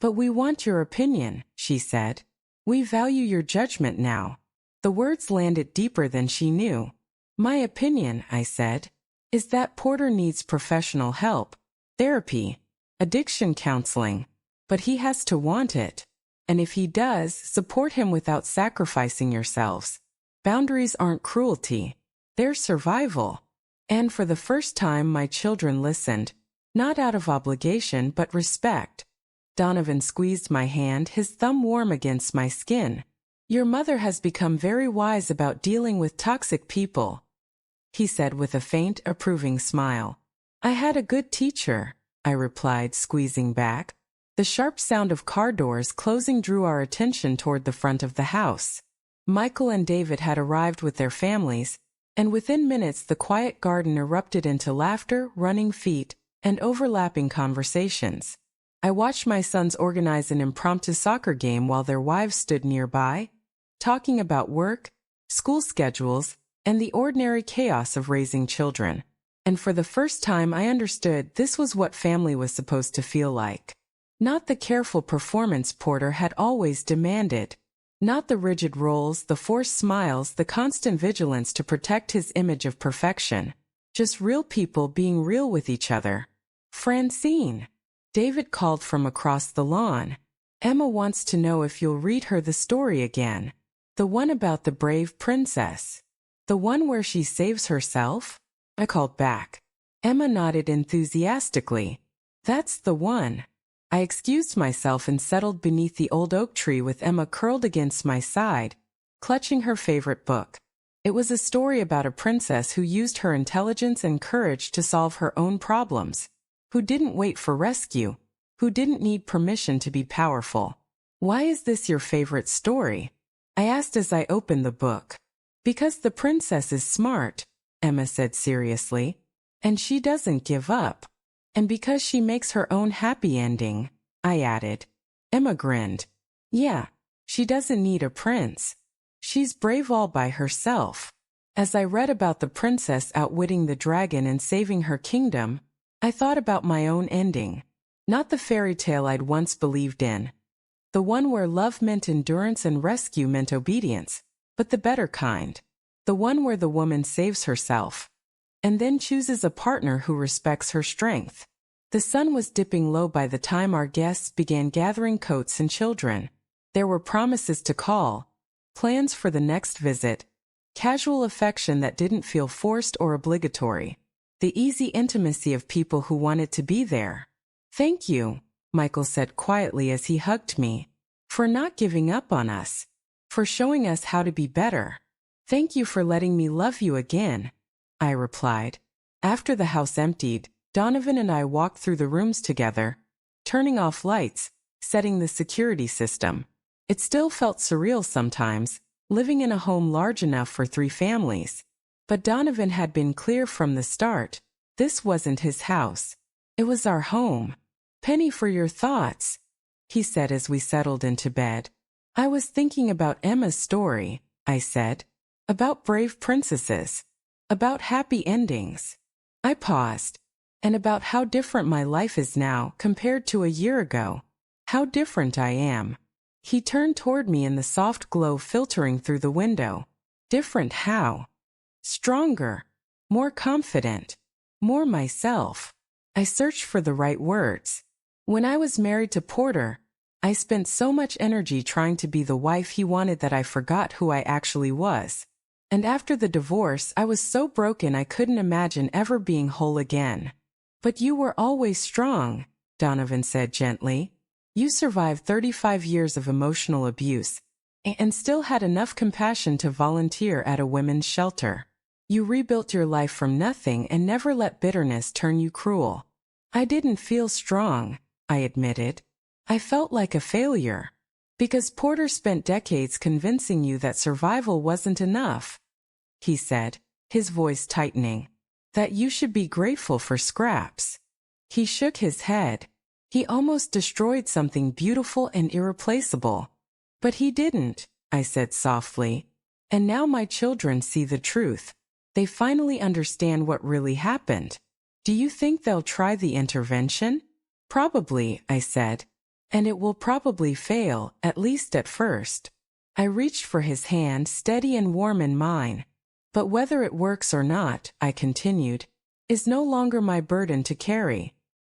But we want your opinion, she said. We value your judgment now. The words landed deeper than she knew. My opinion, I said, is that Porter needs professional help, therapy, addiction counseling. But he has to want it. And if he does, support him without sacrificing yourselves. Boundaries aren't cruelty. They're survival. And for the first time my children listened, not out of obligation but respect. Donovan squeezed my hand, his thumb warm against my skin. Your mother has become very wise about dealing with toxic people, he said with a faint, approving smile. I had a good teacher, I replied, squeezing back. The sharp sound of car doors closing drew our attention toward the front of the house. Michael and David had arrived with their families, and within minutes the quiet garden erupted into laughter, running feet, and overlapping conversations. I watched my sons organize an impromptu soccer game while their wives stood nearby, talking about work, school schedules, and the ordinary chaos of raising children. And for the first time I understood this was what family was supposed to feel like. Not the careful performance Porter had always demanded. Not the rigid roles, the forced smiles, the constant vigilance to protect his image of perfection. Just real people being real with each other. Francine, David called from across the lawn. Emma wants to know if you'll read her the story again. The one about the brave princess. The one where she saves herself? I called back. Emma nodded enthusiastically. That's the one. I excused myself and settled beneath the old oak tree with Emma curled against my side, clutching her favorite book. It was a story about a princess who used her intelligence and courage to solve her own problems, who didn't wait for rescue, who didn't need permission to be powerful. Why is this your favorite story? I asked as I opened the book. Because the princess is smart, Emma said seriously, and she doesn't give up. And because she makes her own happy ending, I added. Emma grinned. Yeah, she doesn't need a prince. She's brave all by herself. As I read about the princess outwitting the dragon and saving her kingdom, I thought about my own ending. Not the fairy tale I'd once believed in. The one where love meant endurance and rescue meant obedience, but the better kind. The one where the woman saves herself, and then chooses a partner who respects her strength. The sun was dipping low by the time our guests began gathering coats and children. There were promises to call, plans for the next visit, casual affection that didn't feel forced or obligatory. The easy intimacy of people who wanted to be there. Thank you, Michael said quietly as he hugged me, for not giving up on us, for showing us how to be better. Thank you for letting me love you again, I replied. After the house emptied, Donovan and I walked through the rooms together, turning off lights, setting the security system. It still felt surreal sometimes, living in a home large enough for 3 families. But Donovan had been clear from the start. This wasn't his house. It was our home. Penny, for your thoughts, he said as we settled into bed. I was thinking about Emma's story, I said. About brave princesses. About happy endings. I paused. And about how different my life is now compared to a year ago. How different I am. He turned toward me in the soft glow filtering through the window. Different how? Stronger. More confident. More myself. I searched for the right words. When I was married to Porter, I spent so much energy trying to be the wife he wanted that I forgot who I actually was. And after the divorce, I was so broken I couldn't imagine ever being whole again. But you were always strong, Donovan said gently. You survived 35 years of emotional abuse and still had enough compassion to volunteer at a women's shelter. You rebuilt your life from nothing and never let bitterness turn you cruel. I didn't feel strong, I admitted. I felt like a failure. Because Porter spent decades convincing you that survival wasn't enough, he said, his voice tightening. That you should be grateful for scraps. He shook his head. He almost destroyed something beautiful and irreplaceable. But he didn't, I said softly. And now my children see the truth. They finally understand what really happened. Do you think they'll try the intervention? Probably, I said. And it will probably fail, at least at first. I reached for his hand, steady and warm in mine. But whether it works or not, I continued, is no longer my burden to carry.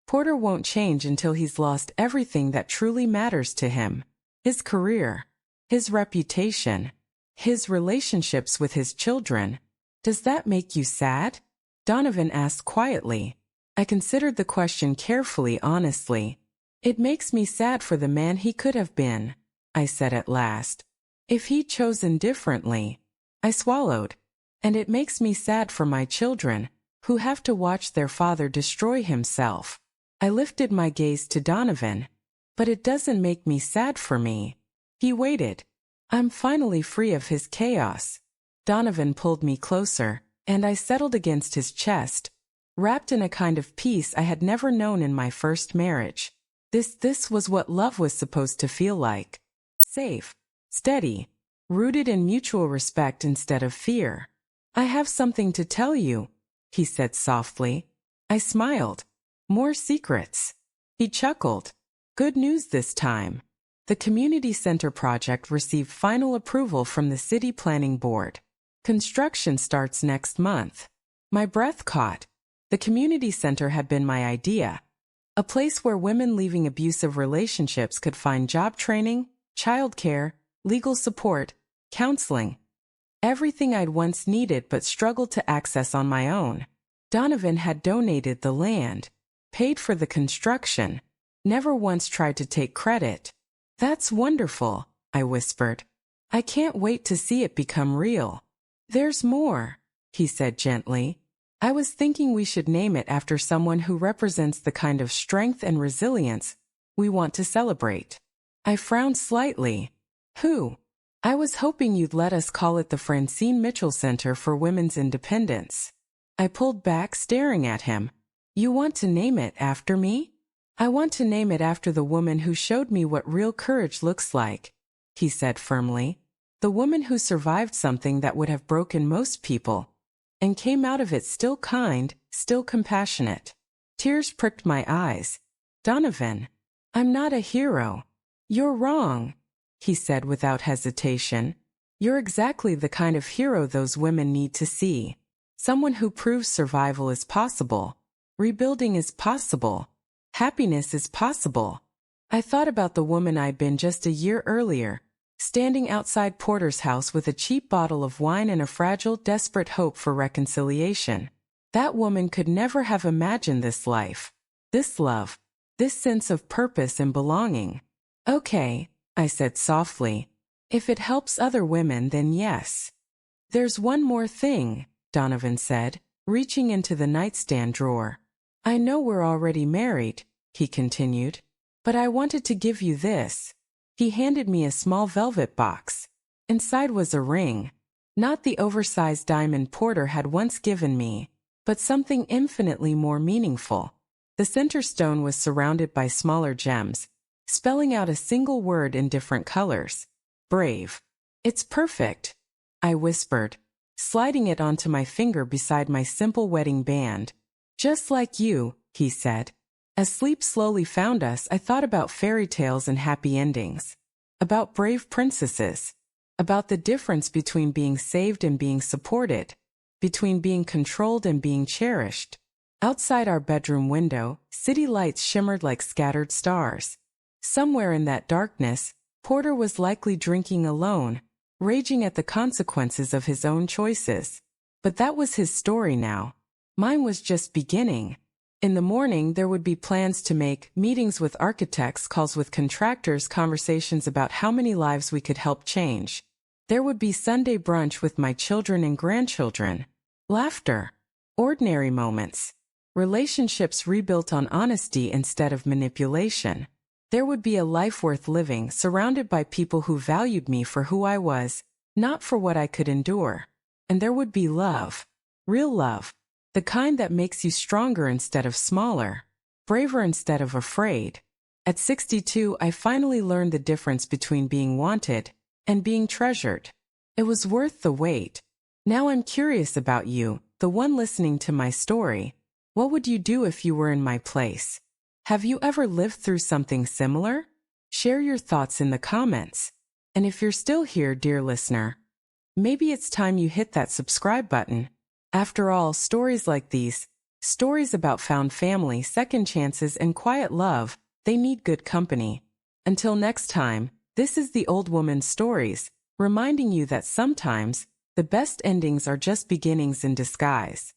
Porter won't change until he's lost everything that truly matters to him. His career, his reputation, his relationships with his children. Does that make you sad? Donovan asked quietly. I considered the question carefully, honestly. It makes me sad for the man he could have been, I said at last. If he'd chosen differently. I swallowed. And it makes me sad for my children, who have to watch their father destroy himself. I lifted my gaze to Donovan. But it doesn't make me sad for me. He waited. I'm finally free of his chaos. Donovan pulled me closer, and I settled against his chest, wrapped in a kind of peace I had never known in my first marriage. This was what love was supposed to feel like. Safe, steady, rooted in mutual respect instead of fear. I have something to tell you, he said softly. I smiled. More secrets. He chuckled. Good news this time. The community center project received final approval from the city planning board. Construction starts next month. My breath caught. The community center had been my idea. A place where women leaving abusive relationships could find job training, childcare, legal support, counseling. Everything I'd once needed but struggled to access on my own. Donovan had donated the land, paid for the construction, never once tried to take credit. That's wonderful, I whispered. I can't wait to see it become real. There's more, he said gently. I was thinking we should name it after someone who represents the kind of strength and resilience we want to celebrate. I frowned slightly. Who? I was hoping you'd let us call it the Francine Mitchell Center for Women's Independence. I pulled back, staring at him. You want to name it after me? I want to name it after the woman who showed me what real courage looks like, he said firmly. The woman who survived something that would have broken most people, and came out of it still kind, still compassionate. Tears pricked my eyes. Donovan, I'm not a hero. You're wrong, he said without hesitation. You're exactly the kind of hero those women need to see. Someone who proves survival is possible. Rebuilding is possible. Happiness is possible. I thought about the woman I'd been just a year earlier, standing outside Porter's house with a cheap bottle of wine and a fragile, desperate hope for reconciliation. That woman could never have imagined this life, this love, this sense of purpose and belonging. Okay, I said softly. If it helps other women, then yes. There's one more thing, Donovan said, reaching into the nightstand drawer. I know we're already married, he continued, but I wanted to give you this. He handed me a small velvet box. Inside was a ring. Not the oversized diamond Porter had once given me, but something infinitely more meaningful. The center stone was surrounded by smaller gems, spelling out a single word in different colors. Brave. It's perfect, I whispered, sliding it onto my finger beside my simple wedding band. Just like you, he said. As sleep slowly found us, I thought about fairy tales and happy endings, about brave princesses, about the difference between being saved and being supported, between being controlled and being cherished. Outside our bedroom window, city lights shimmered like scattered stars. Somewhere in that darkness, Porter was likely drinking alone, raging at the consequences of his own choices. But that was his story now. Mine was just beginning. In the morning, there would be plans to make, meetings with architects, calls with contractors, conversations about how many lives we could help change. There would be Sunday brunch with my children and grandchildren. Laughter. Ordinary moments. Relationships rebuilt on honesty instead of manipulation. There would be a life worth living, surrounded by people who valued me for who I was, not for what I could endure. And there would be love. Real love. The kind that makes you stronger instead of smaller. Braver instead of afraid. At 62, I finally learned the difference between being wanted and being treasured. It was worth the wait. Now I'm curious about you, the one listening to my story. What would you do if you were in my place? Have you ever lived through something similar? Share your thoughts in the comments. And if you're still here, dear listener, maybe it's time you hit that subscribe button. After all, stories like these, stories about found family, second chances, and quiet love, they need good company. Until next time, this is the Old Woman's Stories, reminding you that sometimes the best endings are just beginnings in disguise.